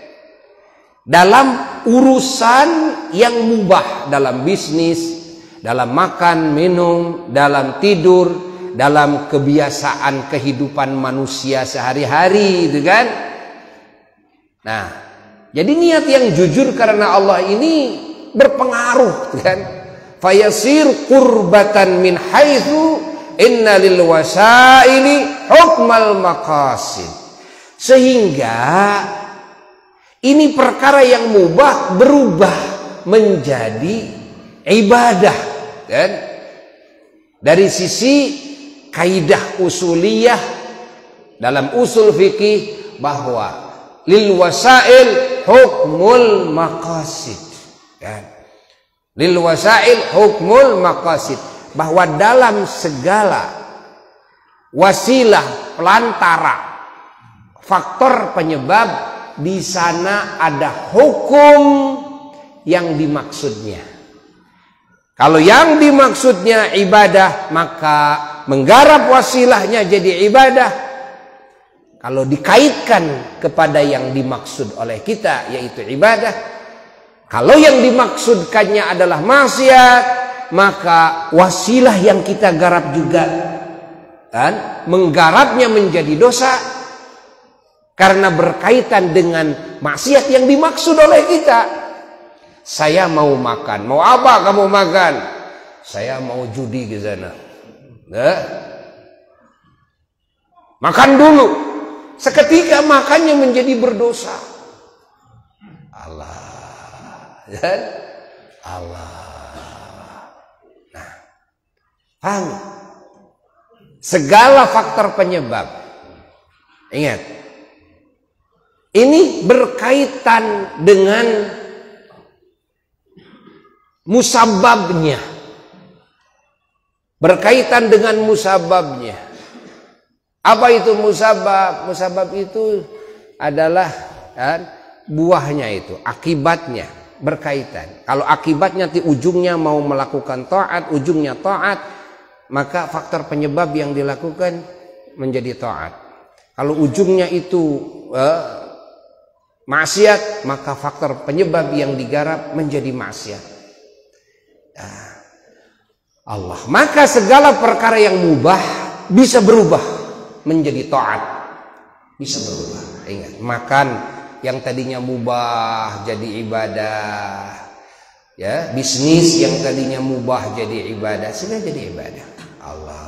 Dalam urusan yang mubah, dalam bisnis, dalam makan, minum, dalam tidur, dalam kebiasaan kehidupan manusia sehari-hari, gitu kan? Nah, jadi niat yang jujur karena Allah ini berpengaruh, kan? Fayasir qurbatan min haitsu inna lil wasaili hukmal maqasid. Sehingga ini perkara yang mubah berubah menjadi ibadah, kan? Dari sisi kaidah usuliyah dalam usul fikih, bahwa lil wasail hukmul maqasid, kan? Lil wasail hukmul maqasid, bahwa dalam segala wasilah, pelantara, faktor penyebab, di sana ada hukum yang dimaksudnya. Kalau yang dimaksudnya ibadah, maka menggarap wasilahnya jadi ibadah. Kalau dikaitkan kepada yang dimaksud oleh kita, yaitu ibadah. Kalau yang dimaksudkannya adalah maksiat, maka wasilah yang kita garap juga, kan, menggarapnya menjadi dosa, karena berkaitan dengan maksiat yang dimaksud oleh kita. Saya mau makan, mau apa kamu makan? Saya mau judi ke sana. Nah, makan dulu. Seketika makannya menjadi berdosa. Allah, ya? Allah. Nah, paham? Segala faktor penyebab. Ingat. Ini berkaitan dengan musababnya. Berkaitan dengan musababnya. Apa itu musabab? Musabab itu adalah, kan, buahnya itu, akibatnya berkaitan. Kalau akibatnya di ujungnya mau melakukan taat, ujungnya taat, maka faktor penyebab yang dilakukan menjadi taat. Kalau ujungnya itu maksiat, maka faktor penyebab yang digarap menjadi maksiat. Allah. Maka segala perkara yang mubah bisa berubah menjadi taat. Bisa berubah. Ingat, makan yang tadinya mubah jadi ibadah. Ya, bisnis yang tadinya mubah jadi ibadah, sudah jadi ibadah. Allah.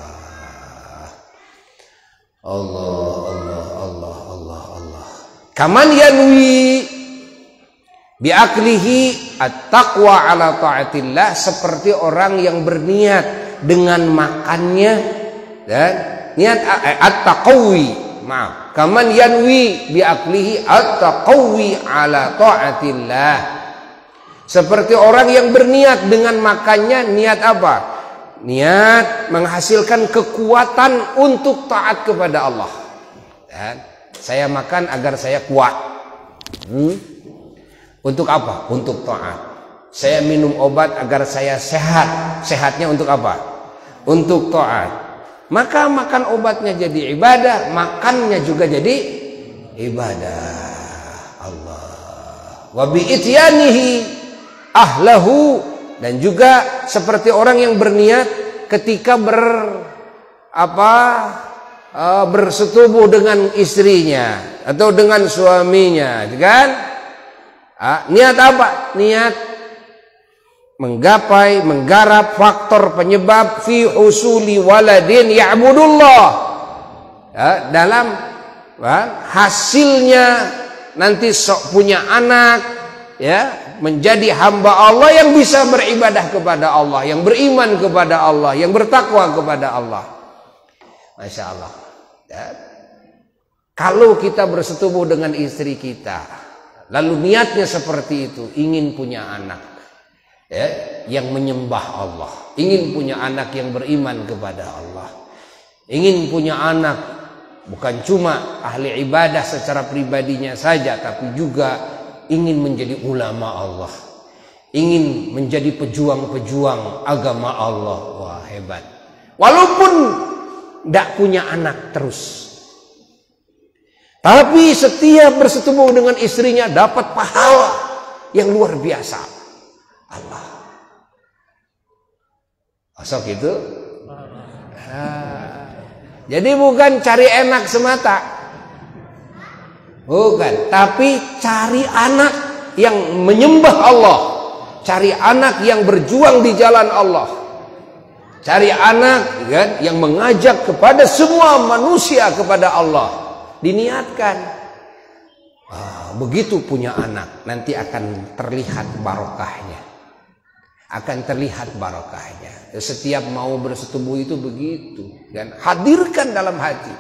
Kaman yanwi biaklihi at-taqwa ala ta'atillah, seperti orang yang berniat dengan makannya, dan niat at-taqawi, maaf, kaman yanwi bi aklihi at-taqawi ala taatillah. Seperti orang yang berniat dengan makannya, niat apa? Niat menghasilkan kekuatan untuk taat kepada Allah. Dan saya makan agar saya kuat. Untuk apa? Untuk taat. Saya minum obat agar saya sehat. Sehatnya untuk apa? Untuk taat. Maka makan obatnya jadi ibadah, makannya juga jadi ibadah. Allah. Wa bi ityanihi ahlahu, dan juga seperti orang yang berniat ketika bersetubuh dengan istrinya atau dengan suaminya, kan? Niat apa? Niat menggarap faktor penyebab fi husuli waladin ya'budullah, dalam hasilnya nanti punya anak, ya, menjadi hamba Allah yang bisa beribadah kepada Allah, yang beriman kepada Allah, yang bertakwa kepada Allah. Masya Allah. Ya. Kalau kita bersetubuh dengan istri kita, lalu niatnya seperti itu, ingin punya anak, ya, yang menyembah Allah, ingin punya anak yang beriman kepada Allah, ingin punya anak bukan cuma ahli ibadah secara pribadinya saja, tapi juga ingin menjadi ulama Allah, ingin menjadi pejuang-pejuang agama Allah. Wah, hebat. Walaupun tidak punya anak terus, tapi setiap bersetubuh dengan istrinya dapat pahala yang luar biasa. Allah. Masuk itu? Jadi bukan cari enak semata. Bukan, tapi cari anak yang menyembah Allah, cari anak yang berjuang di jalan Allah, cari anak, kan, yang mengajak kepada semua manusia kepada Allah. Diniatkan, begitu punya anak nanti akan terlihat barokahnya, akan terlihat barokahnya. Setiap mau bersetubuh itu begitu, kan, hadirkan dalam hati.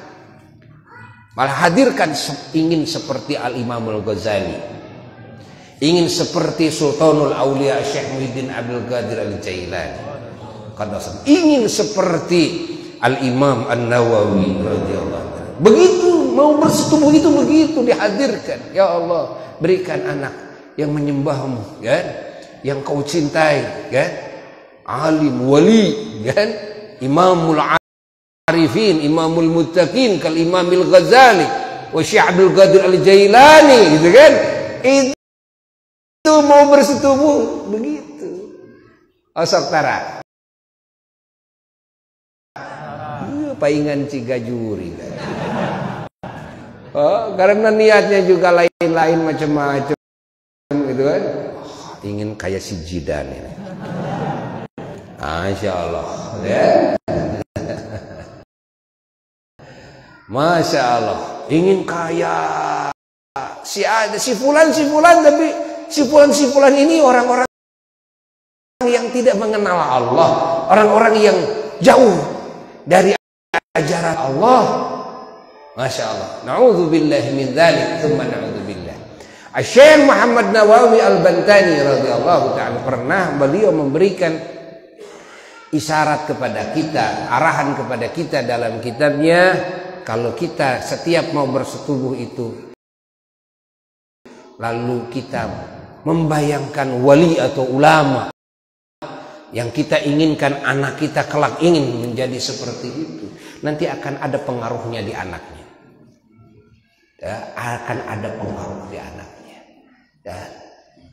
Malah hadirkan ingin seperti Al-Imam Al-Ghazali, ingin seperti Sultanul Aulia Syekh Muhyiddin Abdul Qadir Al-Jailani, ingin seperti Al-Imam An-Nawawi radhiyallahu anhu. Begitu mau bersetubuh itu begitu dihadirkan. Ya Allah, berikan anak yang menyembahmu, kan, yang kau cintai, kan, alim wali, kan, imamul Arifin, imamul muttaqin, kal imamil Ghazali wa Syekh Abdul Qadir Al-Jailani, gitu kan. Itu mau bersetubuh begitu. Osok tara. Paingan Cigajuri. Karena niatnya juga lain-lain macam-macam, gitu kan. Ingin kayak si Jidan ini. Masya Allah, ya. Masya Allah, ingin kaya si fulan, tapi si fulan ini orang-orang yang tidak mengenal Allah, orang-orang yang jauh dari ajaran Allah. Masya Allah. Na'udzubillahi min dzalik, tsumma na'udzubillah. Syekh Muhammad Nawawi Al-Bantani radhiyallahu ta'ala pernah beliau memberikan isyarat kepada kita, arahan kepada kita dalam kitabnya. Kalau kita setiap mau bersetubuh itu, lalu kita membayangkan wali atau ulama yang kita inginkan anak kita kelak ingin menjadi seperti itu, nanti akan ada pengaruhnya di anaknya, ya, akan ada pengaruh di anaknya, ya.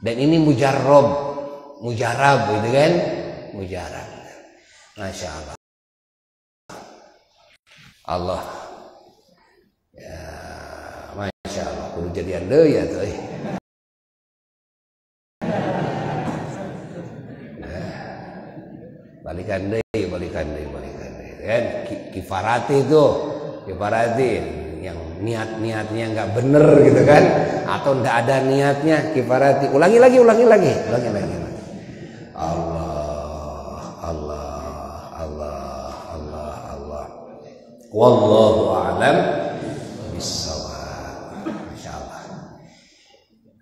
Dan ini mujarab, gitu kan, mujarab. Masya Allah. Allah. Ya, Masya Allah, kudu jadi anda ya tuh. Balikan deh, kan? Kifarati itu, yang niatnya nggak bener gitu kan, atau nggak ada niatnya, kifarati. Ulangi lagi. Allah. Wallahu a'lam bissawab. Masyaallah.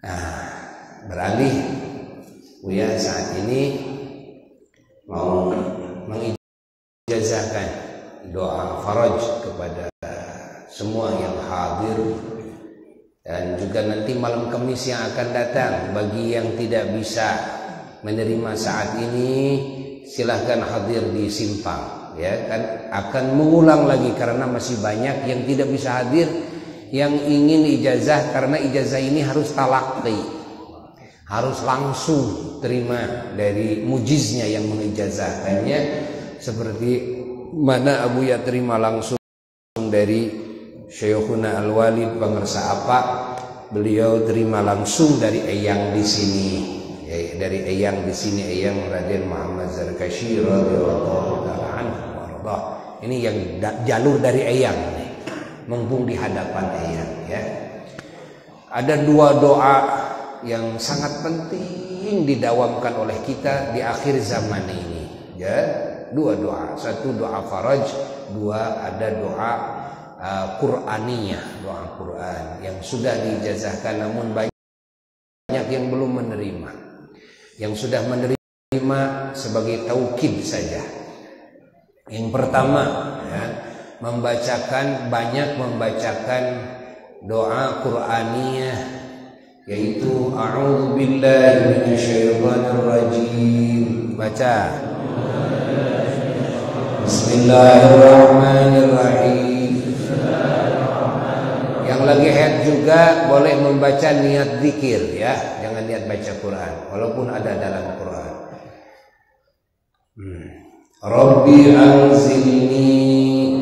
Nah, beralih Buya saat ini mau mengijazahkan doa faraj kepada semua yang hadir, dan juga nanti malam Kamis yang akan datang bagi yang tidak bisa menerima saat ini silahkan hadir di Simpang, ya kan, akan mengulang lagi karena masih banyak yang tidak bisa hadir yang ingin ijazah, karena ijazah ini harus talaqi, harus langsung terima dari mujiznya yang mengijazahkannya, seperti mana Abu Ya terima langsung dari Syekhuna Al-Walid Pangersa Apa, beliau terima langsung dari Eyang di sini, ya, dari Eyang di sini, Eyang Raden Muhammad Zarkashi radhiyallahu taala anhu warḍah. Ini yang jalur dari Eyang nih, mumpung di hadapan Eyang, ya. Ada dua doa yang sangat penting didawamkan oleh kita di akhir zaman ini, ya. Dua doa, satu doa faraj, dua ada doa Qur'aniyah, doa Quran yang sudah diijazahkan, namun banyak yang belum menerima. Yang sudah menerima sebagai taukid saja. Yang pertama, ya, banyak membacakan doa Qur'aniyah, yaitu a'udzu billahi minasyaitonir rajim. Baca. Bismillahirrahmanirrahim. Yang lagi haid juga boleh membaca niat zikir, ya, jangan niat baca Quran walaupun ada dalam Quran. Rabbi anzilni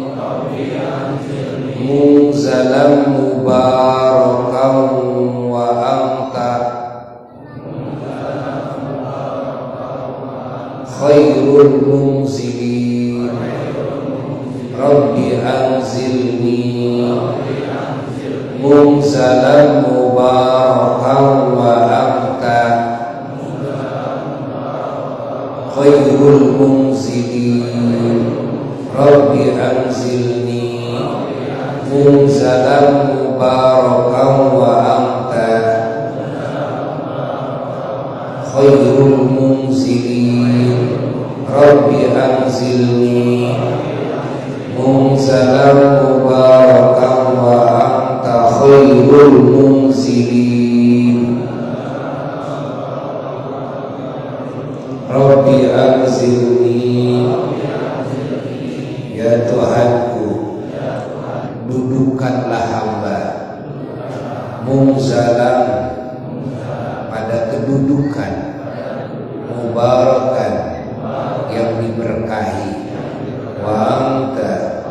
munzalan mubarakan wa anta khairul munzilin. Rabbi anzilni munzalan mubarakan wa anta khairul munzilin. Rabbi anzilni munzalan mubarakan wa anta khairul munzilin. Rabbi anzilni munzalan mubarakan wa anta khairul munzilin. Rabbi anzilni, ya Tuhanku, dudukkanlah hamba munzalan, pada kedudukan, mubarakan, yang diberkahi, wa anta,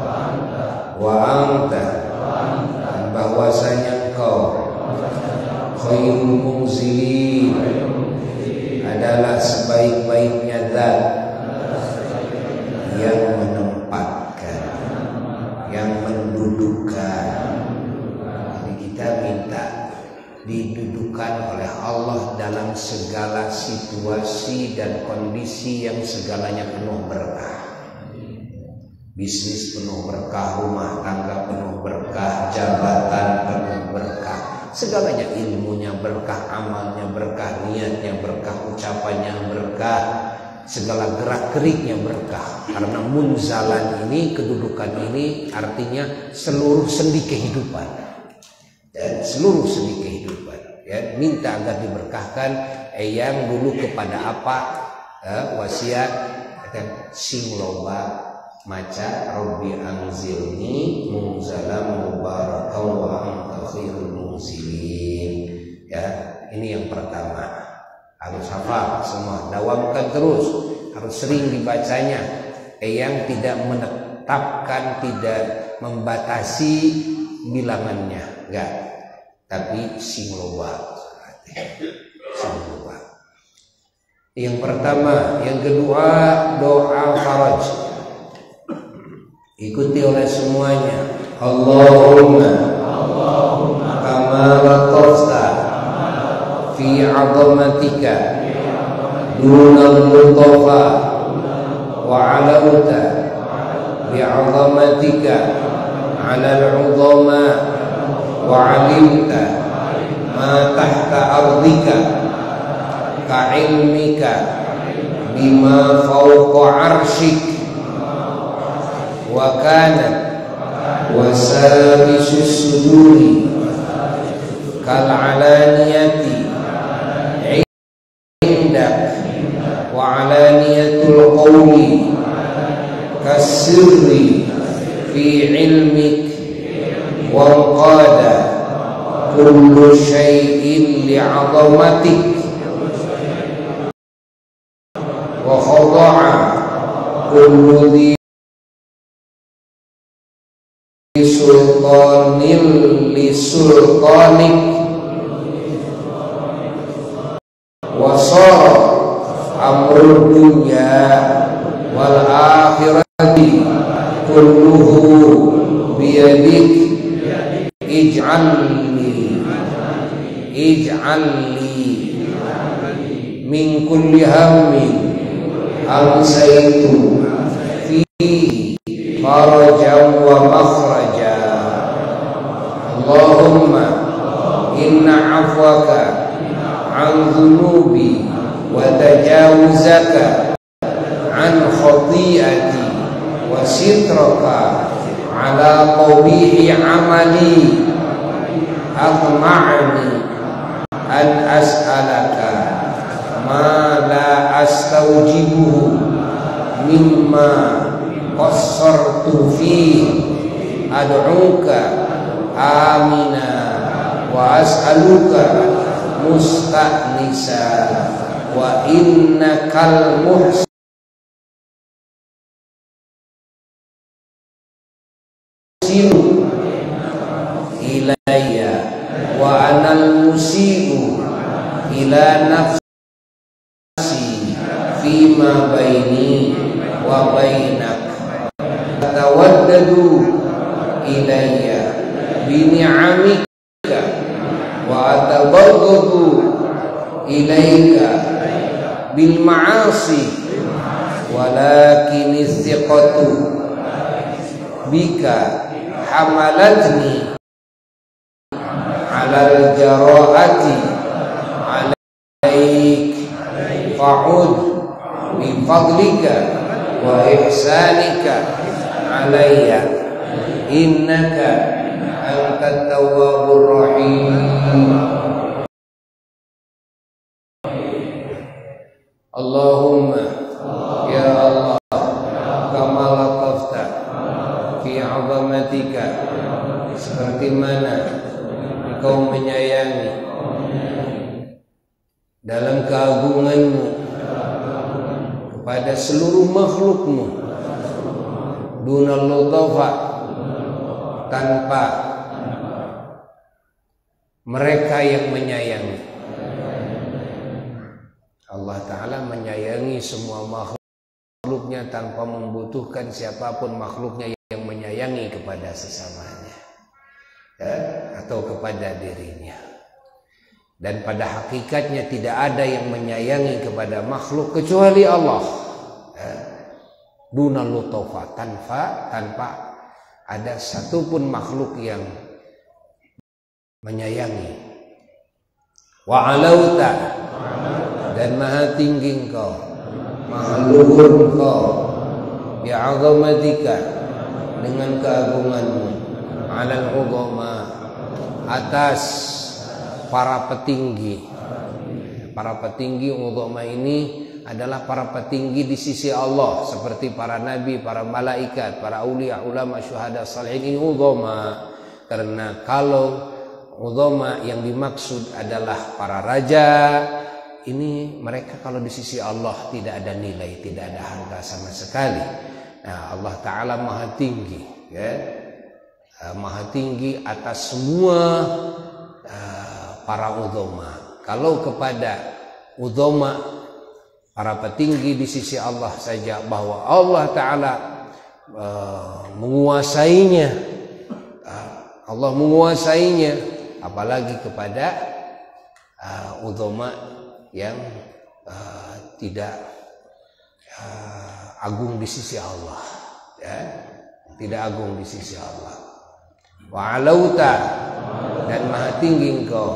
dan bahwasanya Engkau khairul munzilin, adalah sebaik-baiknya zat yang menempatkan, yang mendudukkan. Jadi kita minta didudukan oleh Allah dalam segala situasi dan kondisi yang segalanya penuh berkah. Bisnis penuh berkah, rumah tangga penuh berkah, jabatan penuh berkah, segalanya, ilmunya berkah, amalnya berkah, niatnya berkah, ucapannya berkah, segala gerak geriknya berkah. Karena munzalan ini, kedudukan ini artinya seluruh sendi kehidupan dan seluruh sendi kehidupan, ya. Minta agar diberkahkan. Eyang dulu kepada apa wasiat, sing loba maca Rabbi anzilni munzalan mubarakan wa anta khairul munzilin, ya. Ini yang pertama, harus hafal semua, dawamkan terus, harus sering dibacanya. Eyang tidak menetapkan, tidak membatasi bilangannya, enggak, tapi sing loba. Yang pertama. Yang kedua, doa faraj, ikuti oleh semuanya. Allahumma kama latafta fi 'azamatika dunal lutafa wa 'alauta bi 'azamatika 'ala al-'udhama wa 'alimta ma tahta ardika ka 'ilmika bima fawqa 'arsyik wa kanat wasabisus suduri kal 'alaniyati 'indak wa 'alaniyatul qawli kasirri fi 'ilmik wa qada kullu syai'in li'azamatik wa khada'a kullu dhi sultanil li sultanik wa sara amrud dunya wal akhirati kulluhu biyadik ij'alni min kulli hammin amsaytu fihi farajan wa makhraja. Allahumma inna afwaka an dhunubi wa tajawuzaka an khati'ati wa sitraka ala qabihi amali atma'ani an as'alaka ma la astawjibuhu mimma qassartu fihi ad'uka amina wa as'aluka musta'nisa wa innakal muhsin ilayya wa anal musi'u ila nafsi fima baini wa bainak tawaddadu ilayya bini'amika wa atabaghadu ilayka bil ma'asi walakin istiqatu bika hamalatni alal jara'ati alaik fa'ud bi fadlika wa ihsanika alayya innaka antat tawwabur rahim. Allahumma ya Allah kama latafta fi 'azamatika, seperti mana Engkau menyayangi dalam keagunganmu kepada seluruh makhlukmu, dunal lutafa, tanpa mereka yang menyayangi. Allah Ta'ala menyayangi semua makhluknya tanpa membutuhkan siapapun makhluknya yang menyayangi kepada sesamanya, ya, atau kepada dirinya. Dan pada hakikatnya tidak ada yang menyayangi kepada makhluk kecuali Allah, ya. Dunal lutafa, tanpa ada satupun makhluk yang menyayangi. Wa alauta, dan maha tinggi Engkau, maha luhur Engkau, bi'azamatika, dengan keagunganmu, alal udhama, atas para petinggi. Para petinggi udhama ini adalah para petinggi di sisi Allah, seperti para nabi, para malaikat, para aulia, ulama, syuhada, salihin. Ini udhama, karena kalau udhama yang dimaksud adalah para raja, ini mereka kalau di sisi Allah tidak ada nilai, tidak ada harga sama sekali. Nah, Allah Ta'ala maha tinggi, ya, maha tinggi atas semua para udhama. Kalau kepada udhama, para petinggi di sisi Allah saja, bahwa Allah Ta'ala menguasainya, Allah menguasainya, apalagi kepada udhama yang tidak agung di sisi Allah, ya, tidak agung di sisi Allah. Wa alauta, dan maha tinggi engkau,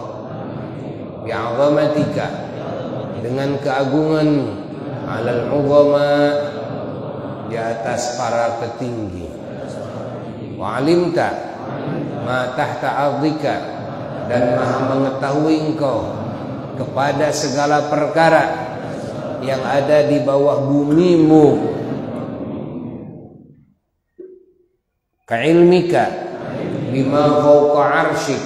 bi'azamatika, dengan keagunganmu, alal uzama, di atas para petinggi, wa alimta ma tahta ardika, dan maha mengetahui engkau kepada segala perkara yang ada di bawah bumimu, ka'ilmika bima fawqa arsyik,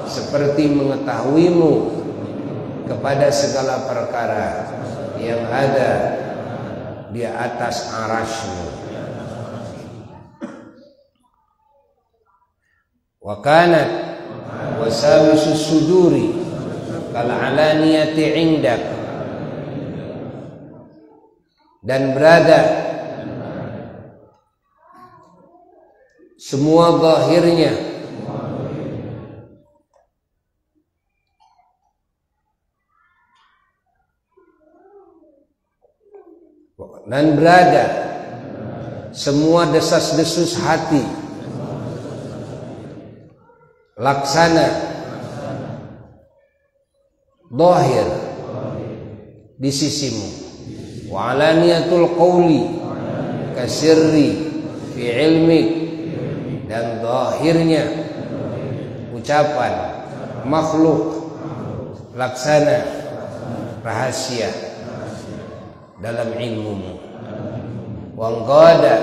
seperti mengetahuimu kepada segala perkara yang ada di atas arasy-Mu. Wa kanat wasawisus suduri kal alaniyati indak, dan berada semua zahirnya dan berada semua desas-desus hati laksana zahir di sisimu, wa alaniyatul qawli kasirri fi ilmik, dan zahirnya ucapan makhluk laksana rahasia dalam ilmumu, wa qada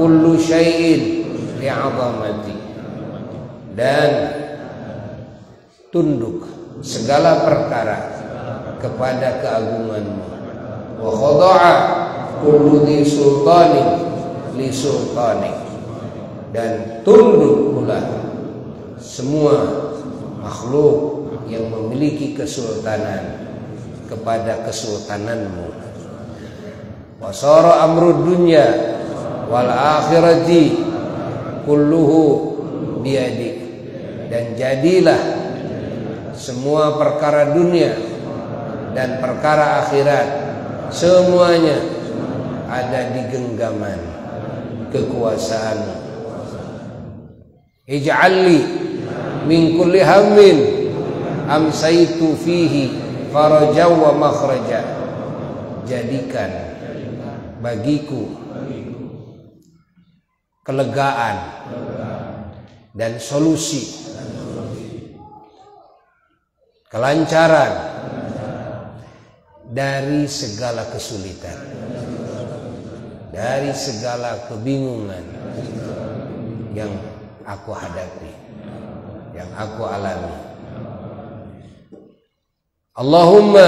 kullu syai'in li'azamati, dan tunduk segala perkara kepada keagunganmu, wa khada'a kullu dhi sultanin li sultanik, dan tunduk pula semua makhluk yang memiliki kesultanan kepada kesultananmu. Wa sara amrud dunya wal akhirati kulluhu biyadik, dan jadilah semua perkara dunia dan perkara akhirat semuanya ada di genggaman kekuasaanmu. Ij'alli min kulli hammin amsaitu fihi faraja wa makhraja, jadikan bagiku kelegaan dan solusi, kelancaran dari segala kesulitan, dari segala kebingungan yang aku hadapi, yang aku alami. Allahumma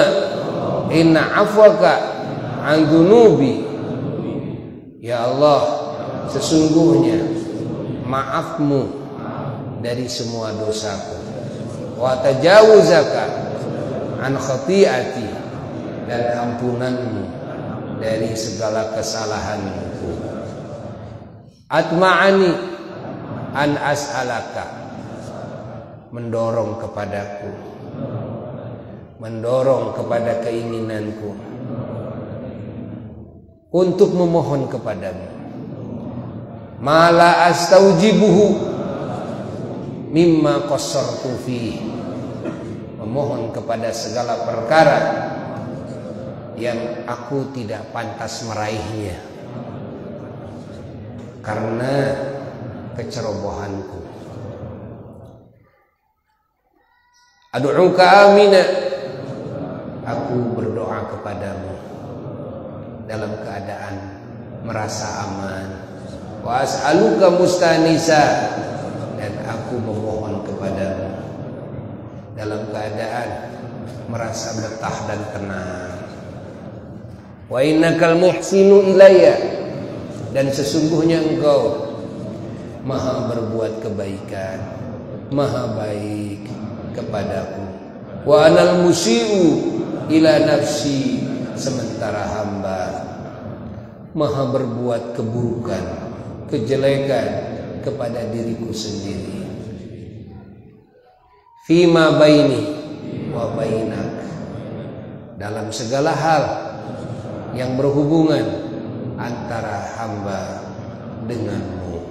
inna afwaka an dunubi, ya Allah, sesungguhnya maafmu dari semua dosaku, wa tajawuzaka an khati'ati, dan ampunanmu dari segala kesalahanku. Atma'ani an as'alaka, mendorong kepadaku, mendorong kepada keinginanku untuk memohon kepadamu. Mala astaujibuhu mimma qassartu fihi, memohon kepada segala perkara yang aku tidak pantas meraihnya karena kecerobohanku. Ad'uka amina, aku berdoa kepadamu dalam keadaan merasa aman. Wa as'aluka mustanisa, dan aku memohon kepadamu dalam keadaan merasa betah dan tenang. Wa innakal muhsinu ilayya, dan sesungguhnya engkau maha berbuat kebaikan, maha baik kepadaku. Wa anal musi'u ila nafsi, sementara hamba maha berbuat keburukan, kejelekan kepada diriku sendiri. Fima baini wa bainak, dalam segala hal yang berhubungan antara hamba denganmu.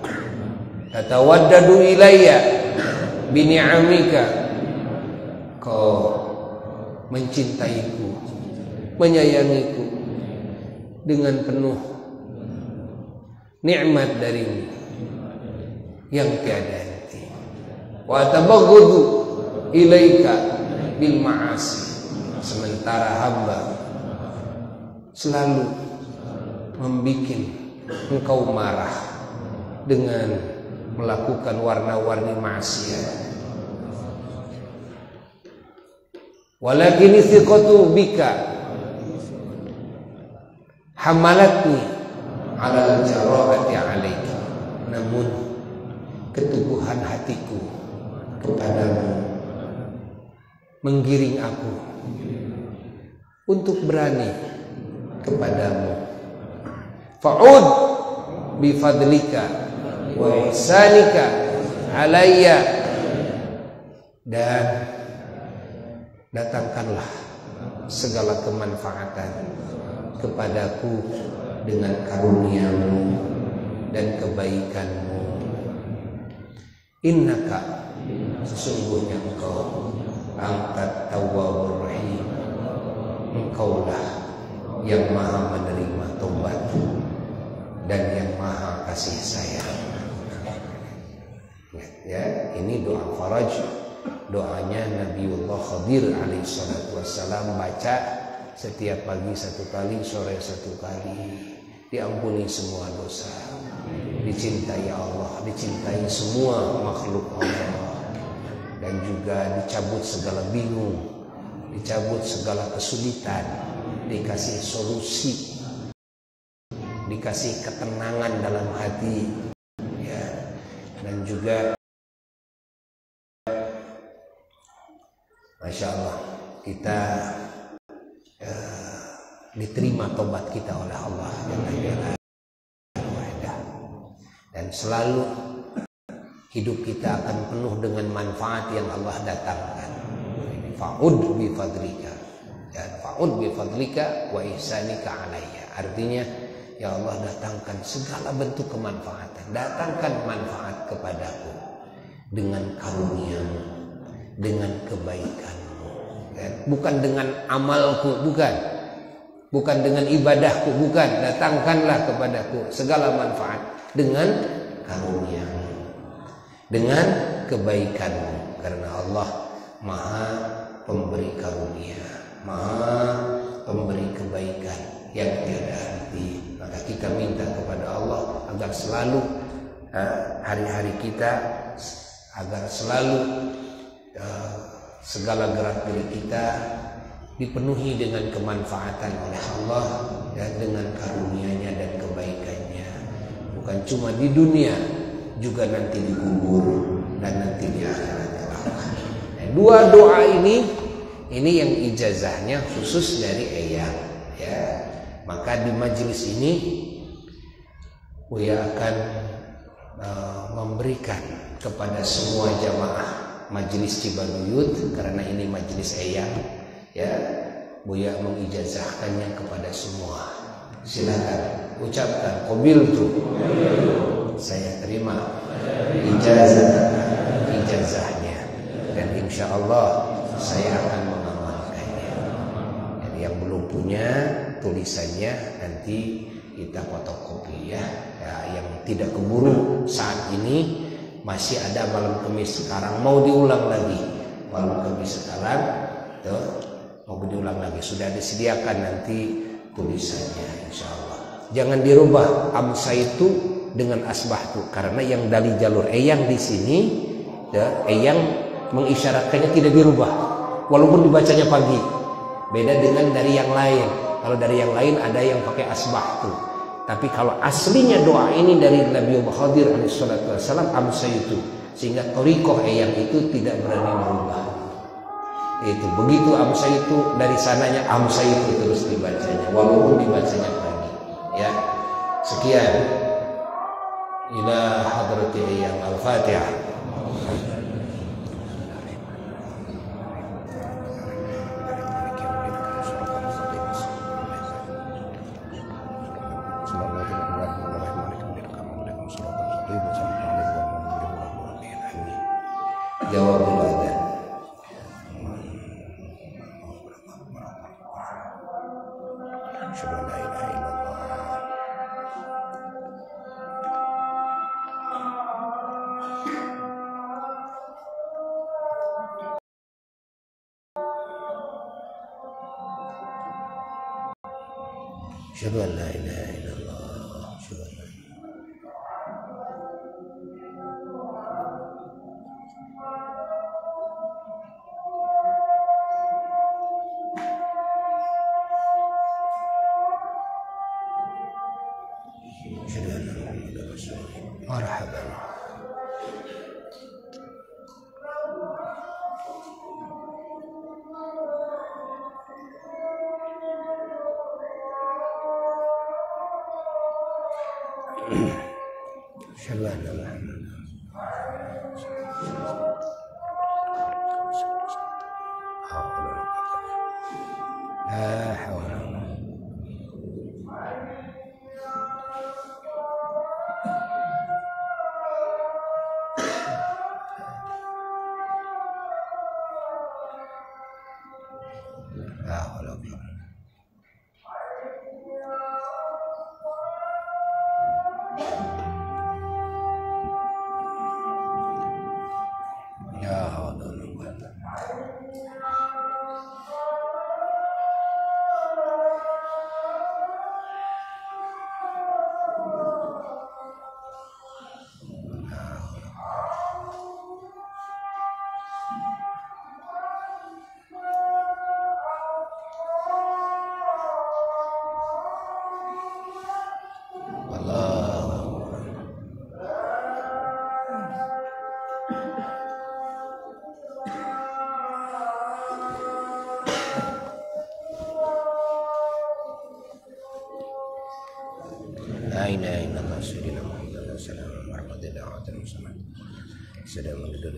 Tatawaddadu ilayya bini'amika, kau mencintaiku, menyayangiku dengan penuh nikmat darimu yang tiada henti. Wa tabaghadu ilaika bil ma'asi, sementara hamba selalu membikin engkau marah dengan melakukan warna-warni maksiat. Walakin thiqatu bika hamalatni ala al-jara'ati alaiki, namun keteguhan hatiku kepadamu menggiring aku untuk berani kepadamu. Fa'ud bifadlika wa ihsanika alayya, dan datangkanlah segala kemanfaatan kepadaku dengan karuniamu dan kebaikanmu. Innaka, sesungguhnya engkau angkat tawwabur rahim, engkaulah yang maha menerima tobat dan yang maha kasih sayang. Ya, ini doa faraj, doanya Nabiullah Khadir alaihi salatu wassalam, baca setiap pagi 1 kali, sore 1 kali. Diampuni semua dosa, dicintai Allah, dicintai semua makhluk Allah, dan juga dicabut segala bingung, dicabut segala kesulitan, dikasih solusi, dikasih ketenangan dalam hati, ya. Dan juga Masya Allah, kita diterima tobat kita oleh Allah, dan selalu hidup kita akan penuh dengan manfaat yang Allah datangkan. Fa'ud bi fadlika, dan fa'ud bi fadlika wa ihsanika alayya, artinya ya Allah, datangkan segala bentuk kemanfaatan, datangkan manfaat kepadaku dengan karuniamu, dengan kebaikanmu, bukan dengan amalku, bukan dengan ibadahku, bukan. Datangkanlah kepadaku segala manfaat dengan karuniamu, dengan kebaikanmu, karena Allah maha pemberi karunia, maha pemberi kebaikan yang tiada henti. Maka kita minta kepada Allah agar selalu hari-hari kita, agar selalu segala gerak geri kita dipenuhi dengan kemanfaatan oleh Allah, dan dengan karunia-Nya dan kebaikannya, bukan cuma di dunia, juga nanti di kubur dan nanti di akhirat. Dua doa ini yang ijazahnya khusus dari Eyang, ya. Maka di majelis ini Buya akan memberikan kepada semua jamaah majelis Cibanuyut, karena ini majelis Eyang, ya. Buya mengijazahkannya kepada semua. Silakan ucapkan qabiltu, saya terima ijazahnya, dan insya Allah saya akan mengamalkannya. Dan yang belum punya tulisannya nanti kita fotokopi, ya. Yang tidak keburu saat ini masih ada malam Kamis sekarang, mau diulang lagi malam Kamis sekarang, tuh, mau diulang lagi, sudah disediakan nanti tulisannya insya Allah. Jangan dirubah amsaitu dengan asbahtu, karena yang dari jalur Eyang di sini, ya, Eyang mengisyaratkannya tidak dirubah walaupun dibacanya pagi. Beda dengan dari yang lain. Kalau dari yang lain ada yang pakai asbahtu, tapi kalau aslinya doa ini dari Nabiullah Khadir alaihi salatu wassalam, amsaitu, sehingga thariqah Eyang itu tidak berani merubah. Itu begitu amsaitu, dari sananya amsaitu terus dibacanya walaupun dibacanya pagi, ya. Sekian, ila hadrati Eyang, al-Fatihah. Jawab asyhadu an la ilaha illallah. Asyhadu an la ilaha illallah. Asyhadu an la marhaban. Asyhadu anna Muhammadan la hawla wala la ilaha illallah sayyidina Muhammad sallallahu alaihi wasallam sedang menuju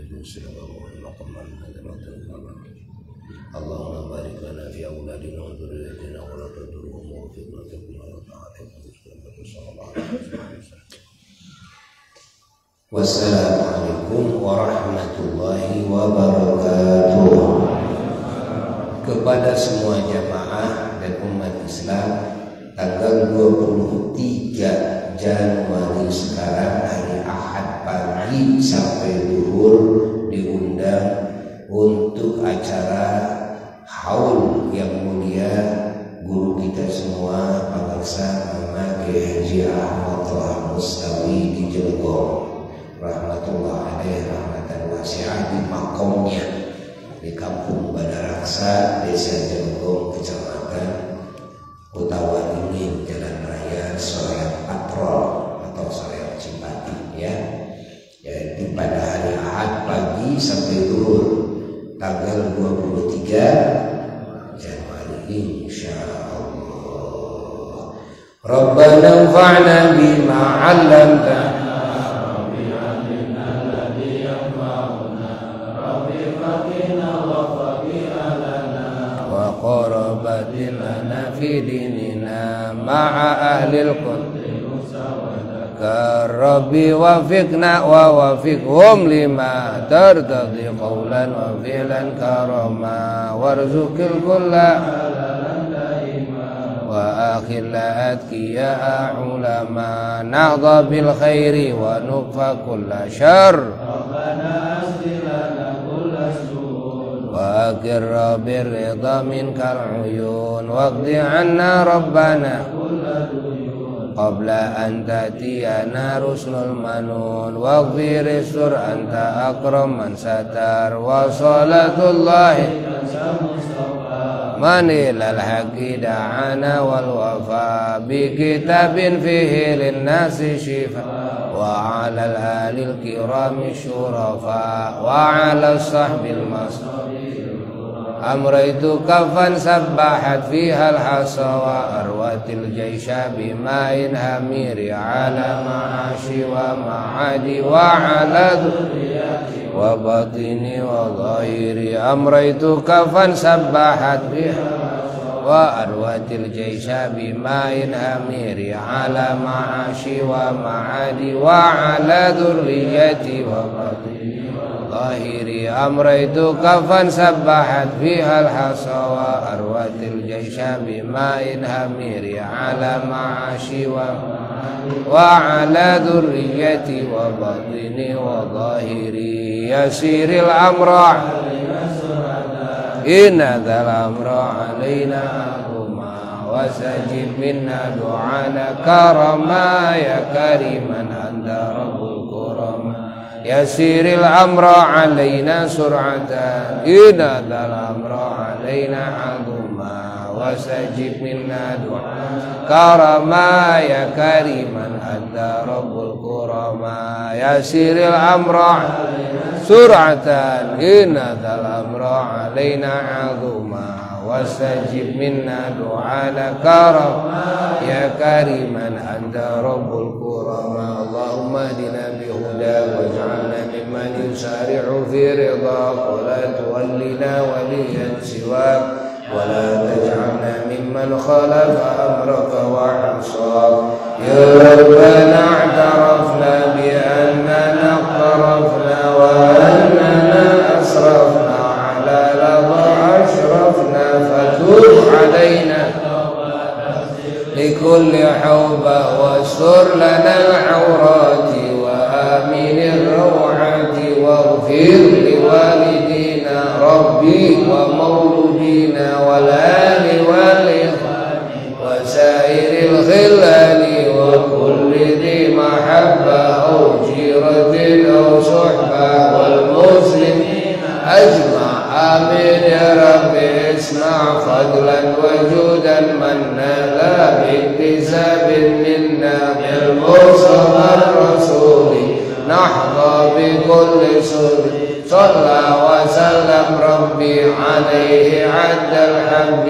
Allahumma barik lana fi auladina wa dzurriyyatina wa la tadurhum wa fi Wassalamualaikum warahmatullahi wabarakatuh. Kepada semua jamaah dan umat Islam, tanggal 23 Januari sekarang hari Ahad pagi sampai zuhur diundang untuk acara haul yang mulia guru kita semua Pak Laksa Mama Kiai Haji Ahmad Toha Mustawi di Jelgong rahmatullah alaih rahmatan wasi'ah di makomnya di Kampung Badaraksa, Desa Jelgong, Kecamatan Utawaringin, Jalan Raya Soreang Patrol atau Soreang Cipati ya. Yaitu pada hari Ahad pagi sampai zuhur tanggal 23 Januari insyaallah. Rabbana anfa'na bima 'allamtana qarabatin lana fi dinina ma'a ahlil qudri Rabbi wafiqna wa wafiqhum lima tardadi qawlan wa fi'lan karama warzuqil kulla wa akhilla atqiya ulama nahda bil khairi wa nukfa kulla syarr وأقر بالرضا منك العيون واقض عنا ربنا قبل أن تأتينا رسل المنون واغفر السر أنت أكرم من ستر وصلاة الله من إلى الحق دعانا والوفاء بكتاب فيه للناس شفاء وعلى الآل الكرام الشرفاء وعلى الصحب المصطفى أمريت كفا سبحت فيها الحصى وأروت الجيش بماء همير على معاشي ومعادي وعلى ذريتي وبطني وظهيري أمريت كفا سبحت فيها وأروت الجيش بماء همير على معاشي ومعادي وعلى ذريتي وبطني ظاهري أمريتك فانسبحت فيها الحصى وأروت الجيش بماء همير على معاشي وعلى ذريتي وبطني وظاهري يسير الأمر إن ذا الأمر علينا عظما وسجب منا دعانا كرما يا كريما أنت رب الكرما يسير الأمر علينا سرعة إن ذا الأمر علينا عظما وسجب منا دعانا كرما يا كريما أنت رب الكرما يسير الأمر سرعة إن ذا الأمر علينا عظما واستجب منا دعانا كرما يا كريما أنت رب الكرما اللهم اهدنا بهداك واجعلنا ممن يسارع في رضاك ولا تولنا وليا سواك ولا تجعلنا ممن خالف أمرك وعصاك يا ربنا اعترفنا بأننا اقترفنا وأننا أسرفنا على لظى أشرفنا فتوب علينا لكل حوبة واستر لنا العورات وآمن الروعات واغفر لوالدينا ربي ومولودينا والآل والإخوان وسائر الخلان وكل ذي محبة أو جيرة أو صحبة والمسلمين أجمع آمين يا رب اسمع فضلا وجودا منا لا باكتساب منا بالمصطفى الرسول نحظى بكل سر صلى وسلم ربي عليه عد الحب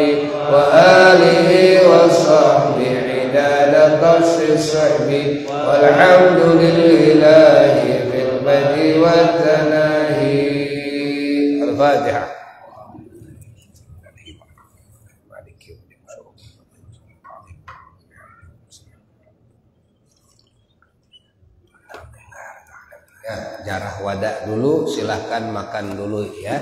وآله وصحبه عداد قص الصحب والحمد لله في البدء والتناهي. الفاتحة. Ya, jarah wada dulu, silahkan makan dulu ya.